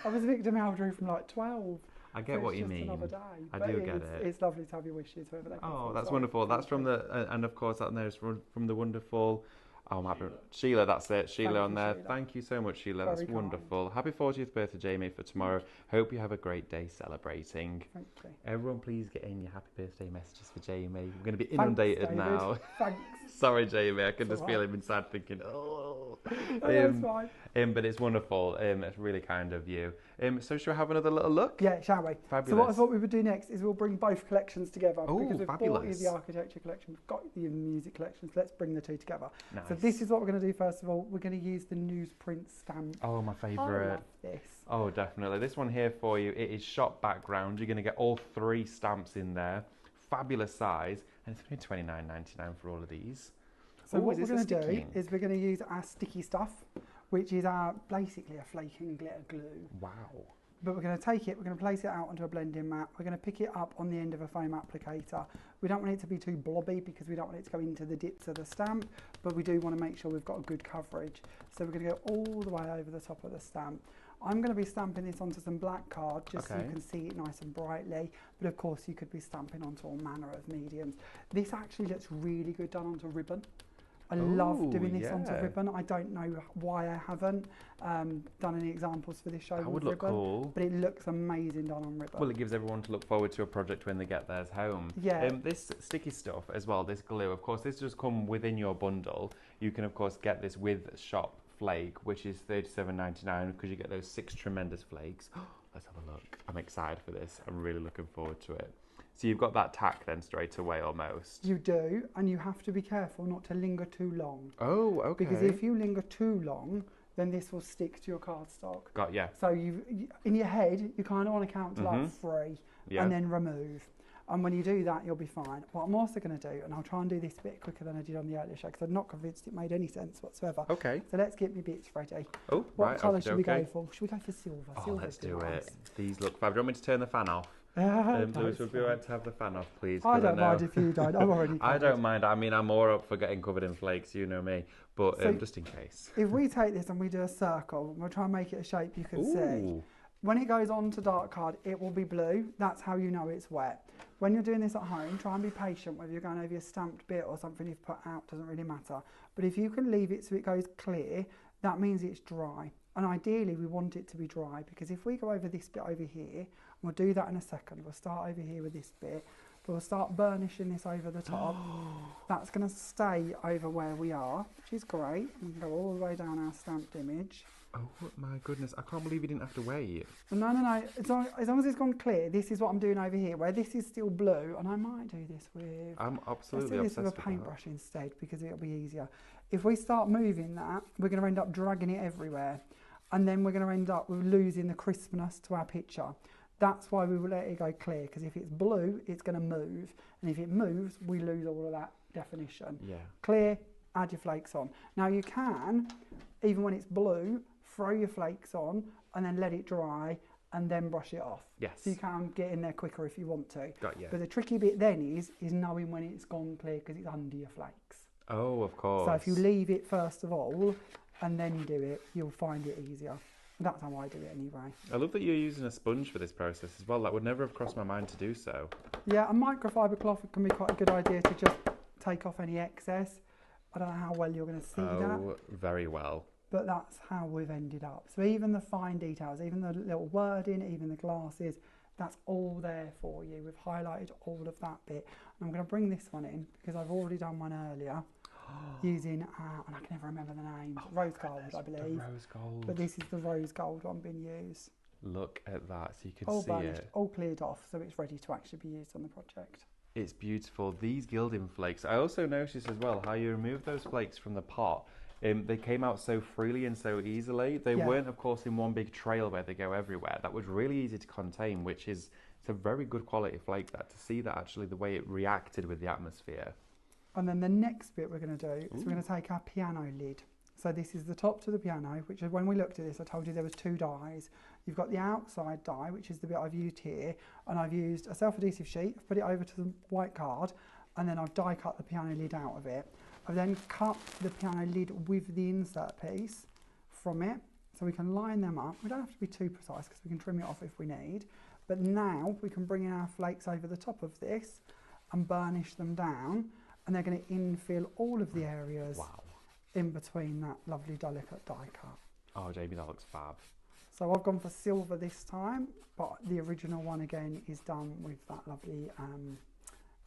I was Victor Meldrew from like 12. I get what you mean. Another day. I But do get it. It's lovely to have your wishes, whoever they come Oh, from. that's So, wonderful. That's from thank the, and of course, that there's from the wonderful, oh, my Sheila, that's it. Sheila Thank on you, there. Sheila. Thank you so much, Sheila. Very That's kind. wonderful. Happy 40th birthday, Jamie, for tomorrow. Hope you have a great day celebrating. Thank you. Everyone, please get in your happy birthday messages for Jamie. We're going to be inundated now. Thanks. Sorry, Jamie. I can It's just all feel right. him inside thinking, oh. That's fine. But it's wonderful. It's really kind of you. So shall we have another little look? Yeah, shall we? Fabulous. So what I thought we would do next is we'll bring both collections together. Oh, because we've fabulous. bought you the architecture collection, we've got you the music collections. Let's bring the two together. Nice. So this is what we're going to do first of all. We're going to use the newsprint stamp. Oh, my I favourite. love this. Oh, definitely. This one here for you, it is shop background. You're going to get all 3 stamps in there. Fabulous size. And it's only $29.99 for all of these. So Ooh, what is we're this going a to do sticky? is we're going to use our sticky stuff, which is our basically a flake and glitter glue. Wow. But we're going to take it, we're going to place it out onto a blending mat. We're going to pick it up on the end of a foam applicator. We don't want it to be too blobby because we don't want it to go into the dips of the stamp, but we do want to make sure we've got a good coverage. So we're going to go all the way over the top of the stamp. I'm going to be stamping this onto some black card just so you can see it nice and brightly, but of course you could be stamping onto all manner of mediums. This actually looks really good done onto ribbon. I love doing this onto ribbon. I don't know why I haven't done any examples for this show That with would look ribbon, cool. but it looks amazing done on ribbon. Well, it gives everyone to look forward to a project when they get theirs home. Yeah. This sticky stuff as well, this glue, of course, this does come within your bundle. You can, of course, get this with shop flake, which is $37.99 because you get those 6 tremendous flakes. Let's have a look. I'm excited for this. I'm really looking forward to it. So you've got that tack then straight away almost. You do, and you have to be careful not to linger too long. Oh, okay. Because if you linger too long, then this will stick to your cardstock. Got ya. So in your head, you kind of want to count to like 3 and then remove. And when you do that, you'll be fine. What I'm also going to do, and I'll try and do this a bit quicker than I did on the earlier show, because I'm not convinced it made any sense whatsoever. Okay. So let's get my bits ready. Oh, What colour should we go for? Should we go for silver? Oh, Silver's let's do nice. it. These look fab. Do you want me to turn the fan off? No, Lewis, it's would be fine. right to have the fan off, please? I 'cause don't know- mind if you don't. I'm already I covered. don't mind. I mean, I'm more up for getting covered in flakes, you know me. But So- just in case. If we take this and we do a circle, and we'll try and make it a shape you can see. Ooh. When it goes on to dark card, it will be blue. That's how you know it's wet. When you're doing this at home, try and be patient. Whether you're going over your stamped bit or something you've put out, doesn't really matter. But if you can leave it so it goes clear, that means it's dry. And ideally, we want it to be dry, because if we go over this bit over here, and we'll do that in a second. We'll start over here with this bit. We'll start burnishing this over the top. That's going to stay over where we are, which is great. We can go all the way down our stamped image. Oh my goodness, I can't believe you didn't have to wait. No. As long as it's gone clear, this is what I'm doing over here, where this is still blue, and I might do this with... I'm absolutely Let's do this with a obsessed paintbrush instead, because it'll be easier. If we start moving that, we're going to end up dragging it everywhere, and then we're going to end up with losing the crispness to our picture. That's why we will let it go clear, because if it's blue, it's going to move, and if it moves, we lose all of that definition. Yeah. Clear, add your flakes on. Now you can, even when it's blue, throw your flakes on and then let it dry and then brush it off. Yes. So you can get in there quicker if you want to. Got you. But the tricky bit then is knowing when it's gone clear, because it's under your flakes. Oh, of course. So if you leave it first of all and then do it, you'll find it easier. That's how I do it anyway. I love that you're using a sponge for this process as well. That would never have crossed my mind to do so. Yeah, a microfiber cloth can be quite a good idea to just take off any excess. I don't know how well you're going to see that. Oh, very well. But that's how we've ended up. So even the fine details, even the little wording, even the glasses, that's all there for you. We've highlighted all of that bit. And I'm going to bring this one in because I've already done one earlier using, and I can never remember the name, rose gold, I believe. The rose gold. But this is the rose gold one being used. Look at that, so you can All see burnished, it. all cleared off, so it's ready to actually be used on the project. It's beautiful. These gilding flakes. I also noticed as well how you remove those flakes from the pot. They came out so freely and so easily. They weren't, of course, in one big trail where they go everywhere. That was really easy to contain, which is it's a very good quality flake. That to see that actually the way it reacted with the atmosphere. And then the next bit we're going to do is we're going to take our piano lid. So this is the top to the piano, which is when we looked at this, I told you there was 2 dies. You've got the outside die, which is the bit I've used here, and I've used a self-adhesive sheet, I've put it over to the white card, and then I've die cut the piano lid out of it. I've then cut the piano lid with the insert piece from it, so we can line them up. We don't have to be too precise because we can trim it off if we need. But now we can bring in our flakes over the top of this and burnish them down, and they're going to infill all of the areas in between that lovely delicate die cut. Oh, Jamie, that looks fab. So I've gone for silver this time, but the original one again is done with that lovely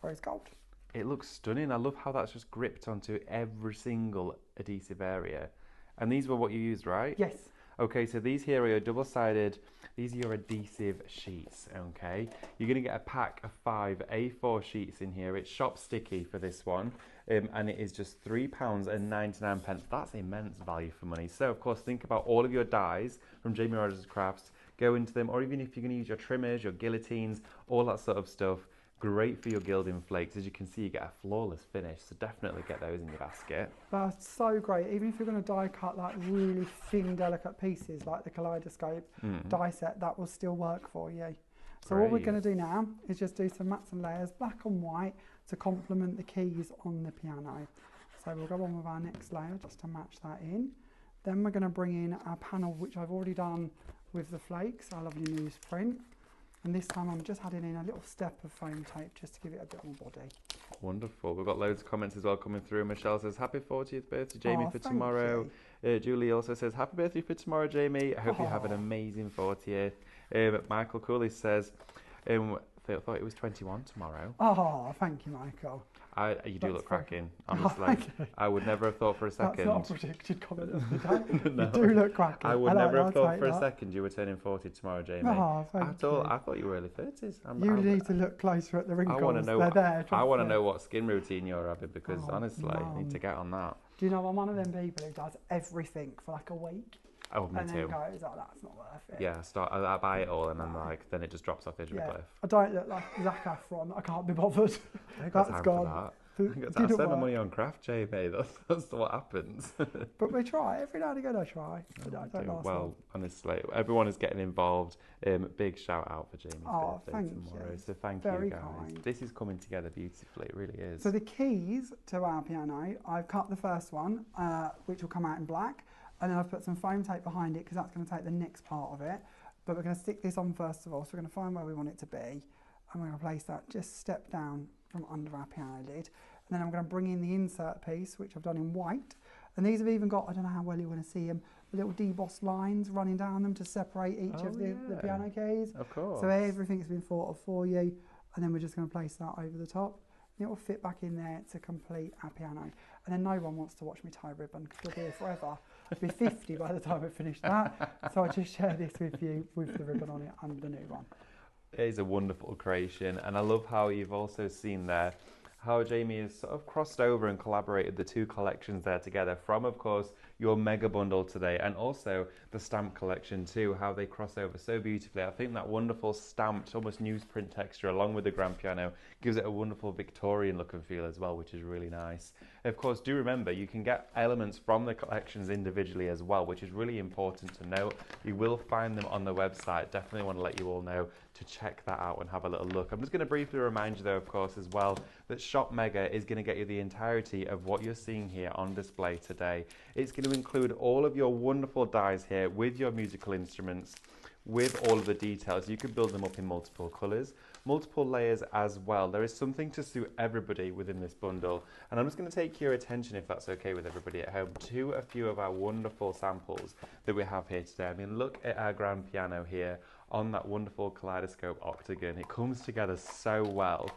rose gold. It looks stunning. I love how that's just gripped onto every single adhesive area. And these were what you used, right? Yes. Okay, so these here are your double-sided, these are your adhesive sheets, okay? You're going to get a pack of 5 A4 sheets in here. It's shop sticky for this one, and it is just £3.99. That's immense value for money. So, of course, think about all of your dies from Jamie Rodgers Crafts, go into them, or even if you're going to use your trimmers, your guillotines, all that sort of stuff. Great for your gilding flakes. As you can see, you get a flawless finish, so definitely get those in your basket. That's so great. Even if you're going to die cut like really thin, delicate pieces like the kaleidoscope die set, that will still work for you. So what we're going to do now is just do some mats and layers, black and white, to complement the keys on the piano. So we'll go on with our next layer just to match that in. Then we're going to bring in our panel, which I've already done with the flakes, our lovely newsprint. And this time I'm just adding in a little step of foam tape just to give it a bit more body. Wonderful. We've got loads of comments as well coming through. Michelle says, happy 40th birthday, Jamie, for tomorrow. Julie also says, happy birthday for tomorrow, Jamie. I hope you have an amazing 40th. Michael Cooley says, thought it was 21 tomorrow. Oh, thank you, Michael. You do look cracking, honestly. I would never have thought for a second. That's not a predicted comment of the day. No. You do look cracking. I would never have thought for a second you were turning 40 tomorrow, Jamie. Oh, thank you. I thought you were early 30s. You need to look closer at the wrinkles. I want to know what skin routine you're having because honestly, I need to get on that. Do you know I'm one of them people who does everything for like a week? Oh, me and too. Then goes, oh, that's not worth it. Yeah, I buy it all and then it just drops off the edge of the cliff. I don't look like Zac Efron. I can't be bothered. I ain't got time for that. I spend my money on craft, JB. That's what happens. But we try. Every now and again I try. But I don't last long. Honestly, everyone is getting involved. Big shout out for Jamie's birthday tomorrow. So thank you, guys. Kind. This is coming together beautifully. It really is. So the keys to our piano, I've cut the first one, which will come out in black. And then I've put some foam tape behind it because that's going to take the next part of it. But we're going to stick this on first of all. So we're going to find where we want it to be. And we're going to place that just step down from under our piano lid. And then I'm going to bring in the insert piece, which I've done in white. And these have even got, I don't know how well you want to see them, the little debossed lines running down them to separate each of the piano keys. Of course. So everything's been thought of for you. And then we're just going to place that over the top. And it will fit back in there to complete our piano. And then no one wants to watch me tie ribbon because we'll be here forever. I'll be 50 by the time I finish that. So I just share this with you with the ribbon on it and the new one. It is a wonderful creation. And I love how you've also seen there how Jamie has sort of crossed over and collaborated the two collections there together from, of course, your mega bundle today and also the stamp collection too, how they cross over so beautifully. I think that wonderful stamped, almost newsprint texture along with the grand piano gives it a wonderful Victorian look and feel as well, which is really nice. Of course, do remember you can get elements from the collections individually as well, which is really important to note. You will find them on the website. Definitely want to let you all know to check that out and have a little look. I'm just going to briefly remind you though, of course, as well, that Shop Mega is going to get you the entirety of what you're seeing here on display today. It's going to include all of your wonderful dies here with your musical instruments, with all of the details. You can build them up in multiple colours, multiple layers as well. There is something to suit everybody within this bundle. And I'm just going to take your attention, if that's okay with everybody at home, to a few of our wonderful samples that we have here today. I mean, look at our grand piano here on that wonderful kaleidoscope octagon. It comes together so well.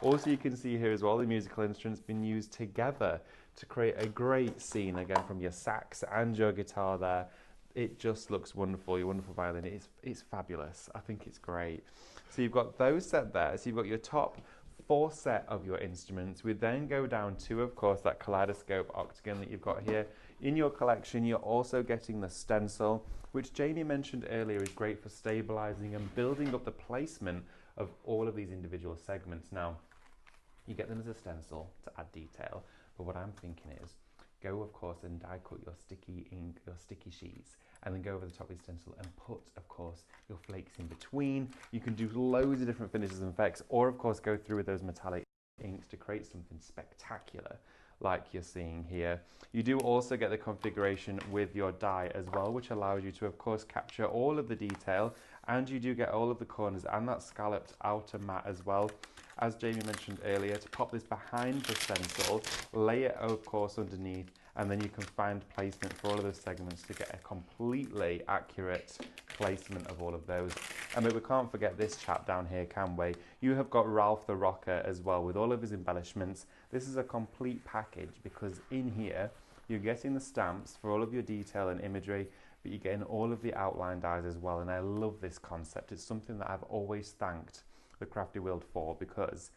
Also, you can see here as well, the musical instruments being used together to create a great scene, again, from your sax and your guitar there. It just looks wonderful. Your wonderful violin, it's fabulous. I think it's great. So you've got those set there. So you've got your top 4 set of your instruments. We then go down to, of course, that kaleidoscope octagon that you've got here. In your collection, you're also getting the stencil, which Jamie mentioned earlier is great for stabilizing and building up the placement of all of these individual segments. Now, you get them as a stencil to add detail, but what I'm thinking is, go, of course, and die cut your sticky ink, your sticky sheets, and then go over the top of the stencil and put, of course, your flakes in between. You can do loads of different finishes and effects, or, of course, go through with those metallic inks to create something spectacular like you're seeing here. You do also get the configuration with your die as well, which allows you to, of course, capture all of the detail and you do get all of the corners and that scalloped outer mat as well. As Jamie mentioned earlier, to pop this behind the stencil, lay it of course underneath, and then you can find placement for all of those segments to get a completely accurate placement of all of those. But we can't forget this chap down here, can we? You have got Ralph the Rocker as well with all of his embellishments. This is a complete package because in here you're getting the stamps for all of your detail and imagery, but you're getting all of the outline dies as well. And I love this concept. It's something that I've always thanked the Crafty World for, because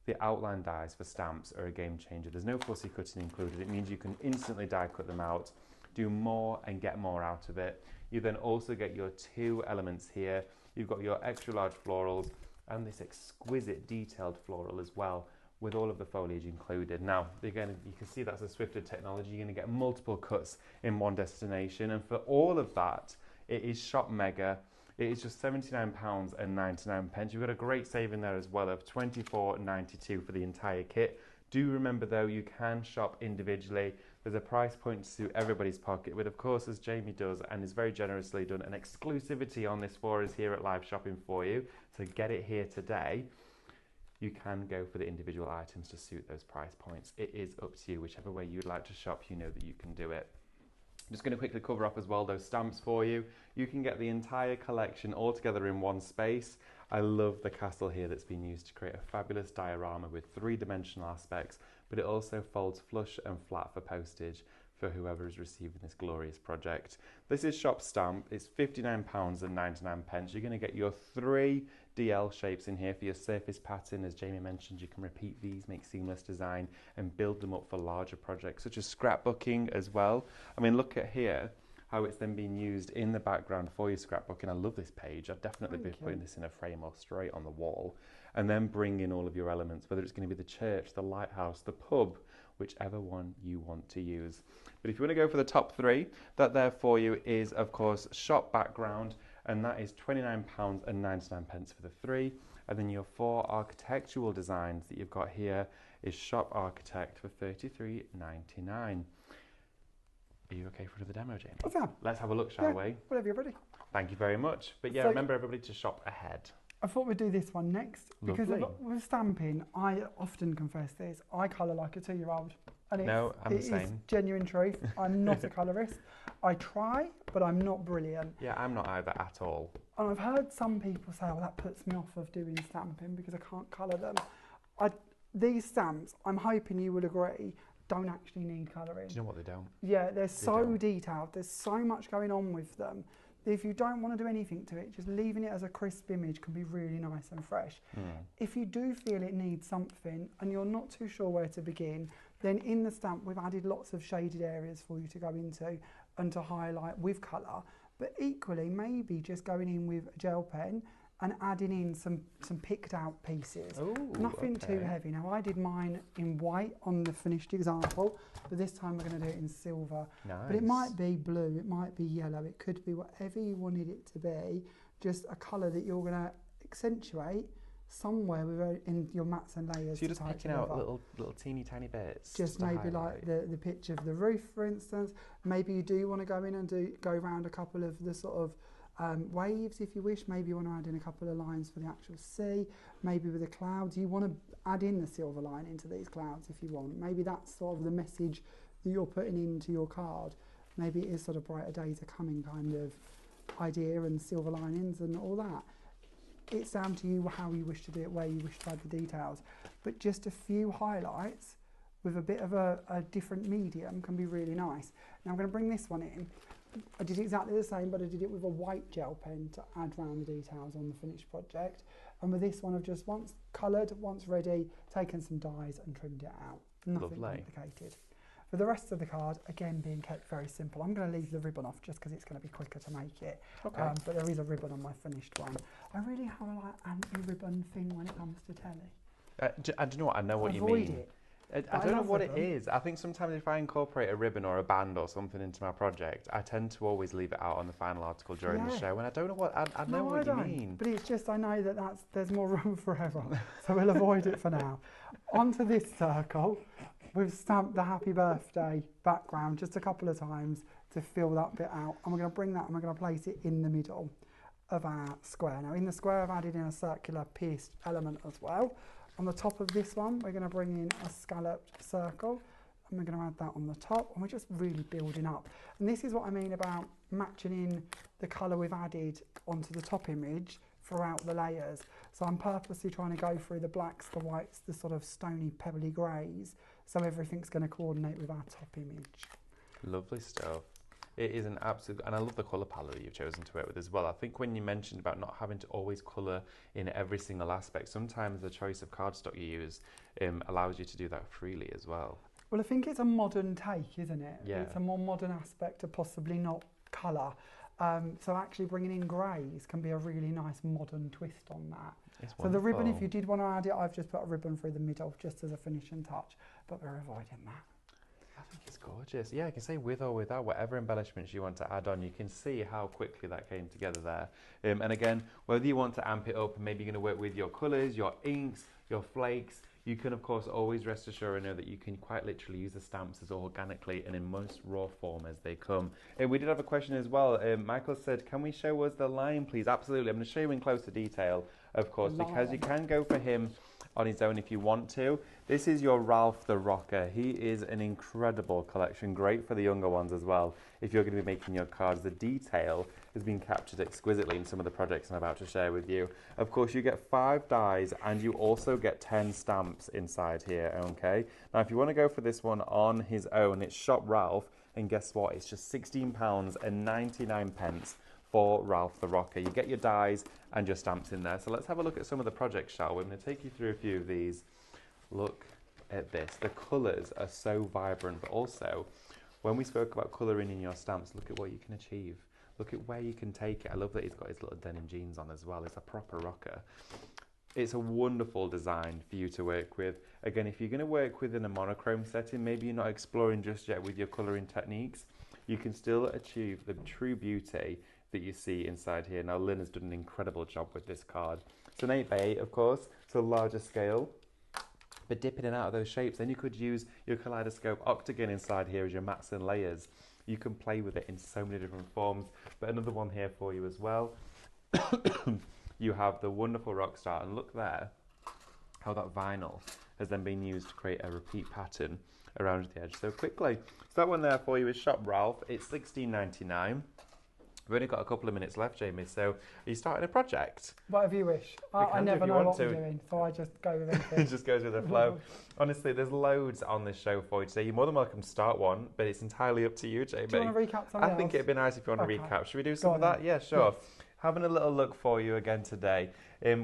the outline dies for stamps are a game changer. There's no fussy cutting included. It means you can instantly die cut them out, do more and get more out of it. You then also get your two elements here. You've got your extra large florals and this exquisite detailed floral as well, with all of the foliage included. Now, again, you can see that's a Swifted technology. You're going to get multiple cuts in one destination, and for all of that, it is shop mega. It is just £79.99. You've got a great saving there as well of £24.92 for the entire kit. Do remember though, you can shop individually. There's a price point to suit everybody's pocket, but of course, as Jamie does and is very generously done an exclusivity on this for us here at Live Shopping for you to get it here today, you can go for the individual items to suit those price points. It is up to you. Whichever way you'd like to shop, you know that you can do it. I'm just going to quickly cover off as well those stamps for you. You can get the entire collection all together in one space. I love the castle here that's been used to create a fabulous diorama with three-dimensional aspects, but it also folds flush and flat for postage for whoever is receiving this glorious project. This is shop stamp. It's £59.99. You're going to get your 3 DL shapes in here for your surface pattern. As Jamie mentioned, you can repeat these, make seamless design and build them up for larger projects such as scrapbooking as well. I mean, look at here how it's then being used in the background for your scrapbooking. I love this page. I'd definitely be putting this in a frame or straight on the wall, and then bring in all of your elements, whether it's going to be the church, the lighthouse, the pub, whichever one you want to use. But if you want to go for the top 3, that there for you is of course shop background, and that is £29.99 for the 3. And then your 4 architectural designs that you've got here is shop architect for £33.99. Are you okay for another demo, Jamie? Yeah. Let's have a look, shall we? Whatever you're ready. Thank you very much. But yeah, So, remember everybody to shop ahead. I thought we'd do this one next because with stamping, I often confess this, I colour like a 2-year-old. And no, I'm the same. It is genuine truth. I'm not a colourist. I try, but I'm not brilliant. Yeah, I'm not either at all. And I've heard some people say, well, that puts me off of doing stamping because I can't colour them. These stamps, I'm hoping you will agree, don't actually need colouring. Do you know what, they don't? Yeah, they're so detailed. There's so much going on with them. If you don't want to do anything to it, just leaving it as a crisp image can be really nice and fresh. If you do feel it needs something and you're not too sure where to begin, then in the stamp we've added lots of shaded areas for you to go into and to highlight with colour. But equally, maybe just going in with a gel pen and adding in some picked out pieces. Ooh, nothing too heavy. Now I did mine in white on the finished example, but this time we're going to do it in silver. Nice. But it might be blue, it might be yellow, it could be whatever you wanted it to be, just a colour that you're going to accentuate somewhere in your mats and layers. So you're just picking out little teeny tiny bits. Just maybe like the pitch of the roof, for instance. Maybe you do want to go in and go around a couple of the sort of waves if you wish. Maybe you want to add in a couple of lines for the actual sea. Maybe with the clouds, you want to add in the silver line into these clouds if you want. Maybe that's sort of the message that you're putting into your card. Maybe it is sort of brighter days are coming kind of idea and silver linings and all that. It's down to you how you wish to do it, where you wish to add the details. But just a few highlights with a bit of a different medium can be really nice. Now I'm going to bring this one in. I did exactly the same, but I did it with a white gel pen to add around the details on the finished project. And with this one, I've just once coloured, once ready, taken some dyes and trimmed it out. Nothing complicated. For the rest of the card, again, being kept very simple. I'm going to leave the ribbon off just because it's going to be quicker to make it. Okay. But there is a ribbon on my finished one. I really have a anti-ribbon thing when it comes to telly. Do you know what? I know what you mean. Avoid it. I don't know what it is. I think sometimes if I incorporate a ribbon or a band or something into my project, I tend to always leave it out on the final article during the show, and I don't know what I know what you mean. But it's just I know that there's more room for error, so we'll avoid it for now. Onto this circle, we've stamped the happy birthday background just a couple of times to fill that bit out, and we're going to bring that and we're going to place it in the middle. of our square. Now in the square I've added in a circular pierced element as well. On the top of this one we're going to bring in a scalloped circle, and we're going to add that on the top, and we're just really building up. And this is what I mean about matching in the colour we've added onto the top image throughout the layers. So I'm purposely trying to go through the blacks, the whites, the sort of stony pebbly greys, so everything's going to coordinate with our top image. Lovely stuff. It is an absolute, and I love the colour palette that you've chosen to work with as well. I think when you mentioned about not having to always colour in every single aspect, sometimes the choice of cardstock you use allows you to do that freely as well. Well, I think it's a modern take, isn't it? Yeah. It's a more modern aspect of possibly not colour. So actually bringing in greys can be a really nice modern twist on that. It's so the ribbon, if you did want to add it, I've just put a ribbon through the middle just as a finishing touch, but we're avoiding that. I think it's gorgeous. Yeah, I can say with or without, whatever embellishments you want to add on, you can see how quickly that came together there. And again, whether you want to amp it up, maybe you're going to work with your colours, your inks, your flakes, you can of course always rest assured and know that you can quite literally use the stamps as organically and in most raw form as they come. And we did have a question as well. Michael said, can we show us the line please? Absolutely, I'm going to show you in closer detail, of course, because you can go for him on his own if you want to. This is your Ralph the Rocker. He is an incredible collection, great for the younger ones as well. If you're going to be making your cards, the detail has been captured exquisitely in some of the projects I'm about to share with you. Of course, you get 5 dies and you also get 10 stamps inside here, okay? Now, if you want to go for this one on his own, it's Shop Ralph, and guess what? It's just £16.99 for Ralph the Rocker. You get your dies and your stamps in there. So let's have a look at some of the projects, shall we? I'm going to take you through a few of these. Look at this. The colours are so vibrant, but also when we spoke about colouring in your stamps, look at what you can achieve. Look at where you can take it. I love that he's got his little denim jeans on as well. It's a proper rocker. It's a wonderful design for you to work with. Again, if you're going to work within a monochrome setting, maybe you're not exploring just yet with your colouring techniques, you can still achieve the true beauty that you see inside here. Now, Lynn has done an incredible job with this card. It's an 8x8, of course, so a larger scale, but dipping in and out of those shapes. Then you could use your kaleidoscope octagon inside here as your mats and layers. You can play with it in so many different forms. But another one here for you as well. You have the wonderful Rockstar, and look there how that vinyl has then been used to create a repeat pattern around the edge so quickly. So that one there for you is Shop Ralph. It's £16.99. We've only got a couple of minutes left, Jamie, so are you starting a project? Whatever you wish. I never know what I'm doing, so I just go with anything. It just goes with the flow. Honestly, there's loads on this show for you today. You're more than welcome to start one, but it's entirely up to you, Jamie. Do you want to recap something else? I think it'd be nice if you want to recap. Should we do some of that? Yeah, sure. Yes. Having a little look for you again today.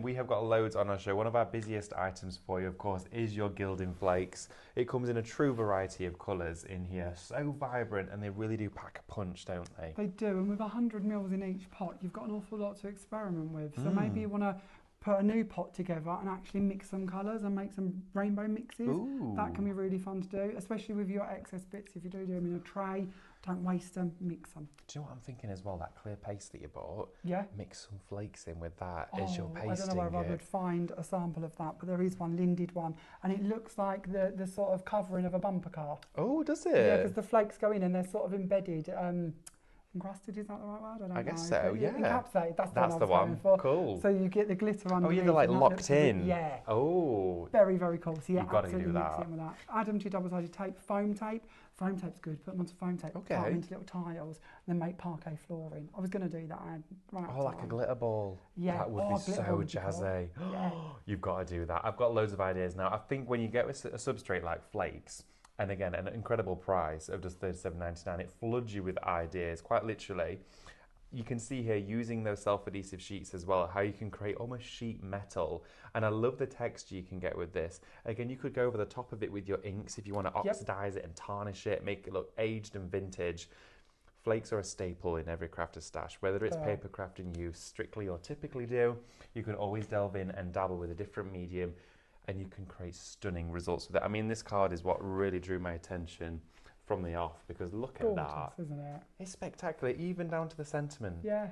We have got loads on our show. One of our busiest items for you, of course, is your gilding flakes. It comes in a true variety of colours in here. So vibrant, and they really do pack a punch, don't they? They do, and with 100 mils in each pot, you've got an awful lot to experiment with. So maybe you want to put a new pot together and actually mix some colours and make some rainbow mixes. Ooh. That can be really fun to do, especially with your excess bits. If you do them in a tray, don't waste them, mix them. Do you know what I'm thinking as well? That clear paste that you bought, yeah, mix some flakes in with that as your pasting. I don't know where I would find a sample of that, but there is one, Linded one, and it looks like the sort of covering of a bumper car. Oh, does it? Yeah, because the flakes go in and they're sort of embedded. Encrusted, is that the right word? I don't know. I guess so, yeah. Encapsulated, that's the one. For. Cool. So you get the glitter underneath. Oh, yeah, they're like locked in. Yeah. Oh. Very, very cool. So yeah, you've got to absolutely do mix that. it in with that. Add them to your double-sided tape, foam tape. Foam tape's good. Put them onto foam tape. Okay. Cut them into little tiles, and then make parquet flooring. I was going to do that. I ran out of like a glitter ball. Yeah. That would be so jazzy. Yeah. You've got to do that. I've got loads of ideas now. I think when you get a substrate like flakes, and again, an incredible price of just $37.99, it floods you with ideas, quite literally. You can see here using those self-adhesive sheets as well, how you can create almost sheet metal. And I love the texture you can get with this. Again, you could go over the top of it with your inks if you want to oxidize it and tarnish it, make it look aged and vintage. Flakes are a staple in every crafter's stash, whether it's paper crafting you strictly or typically do. You can always delve in and dabble with a different medium, and you can create stunning results with it. I mean, this card is what really drew my attention from the off, because look at that. Isn't it? It's spectacular, even down to the sentiment. Yeah.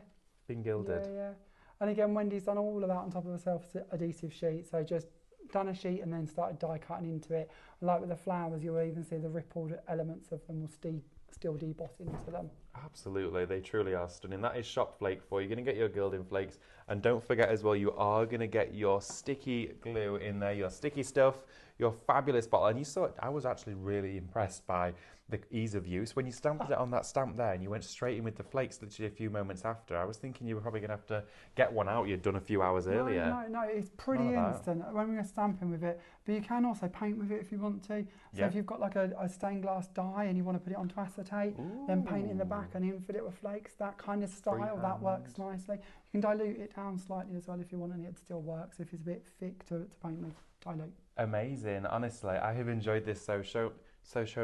Being gilded. Yeah, yeah. And again, Wendy's done all of that on top of a self-adhesive sheet. So just done a sheet and then started die cutting into it. And like with the flowers, you'll even see the rippled elements of them will still deboss into them. Absolutely, they truly are stunning. That is shop flake for you. You're going to get your gilding flakes, and don't forget as well, you are going to get your sticky glue in there, your sticky stuff, your fabulous bottle. And you saw it, I was actually really impressed by the ease of use. When you stamped it on that stamp there and you went straight in with the flakes literally a few moments after, I was thinking you were probably going to have to get one out you'd done a few hours earlier. No, it's pretty instant when we were stamping with it, but you can also paint with it if you want to. So if you've got like a stained glass die and you want to put it onto acetate, then paint in the back and infill it with flakes, that kind of style, that works nicely. You can dilute it down slightly as well if you want, and it still works. If it's a bit thick to paint with, dilute. Amazing, honestly, I have enjoyed this so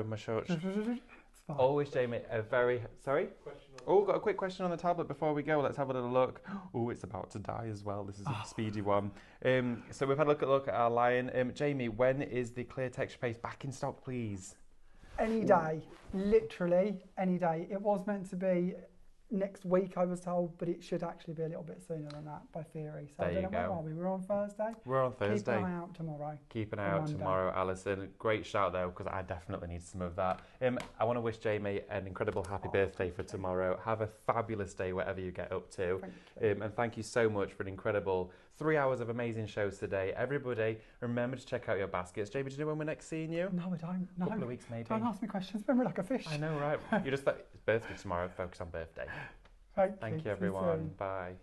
much. Always, Jamie, sorry? Got a quick question on the tablet before we go. Let's have a little look. Oh, it's about to die as well. This is a speedy one. So we've had a look at our lion. Jamie, when is the clear texture paste back in stock, please? Any day, literally any day. It was meant to be next week, I was told, but it should actually be a little bit sooner than that by theory. So there you go. Where are we? We're on Thursday? We're on Thursday. Keep an eye out tomorrow. Keep an eye out tomorrow, Alison. Great shout though, because I definitely need some of that. I want to wish Jamie an incredible happy birthday for tomorrow. Have a fabulous day whatever you get up to. And thank you so much for an incredible 3 hours of amazing shows today. Everybody, remember to check out your baskets. Jamie, do you know when we're next seeing you? No, I don't. No. A couple of weeks maybe. Don't ask me questions. Remember like a fish. I know, right? You just thought it's birthday tomorrow. Focus on birthday. Thank you, everyone. Bye.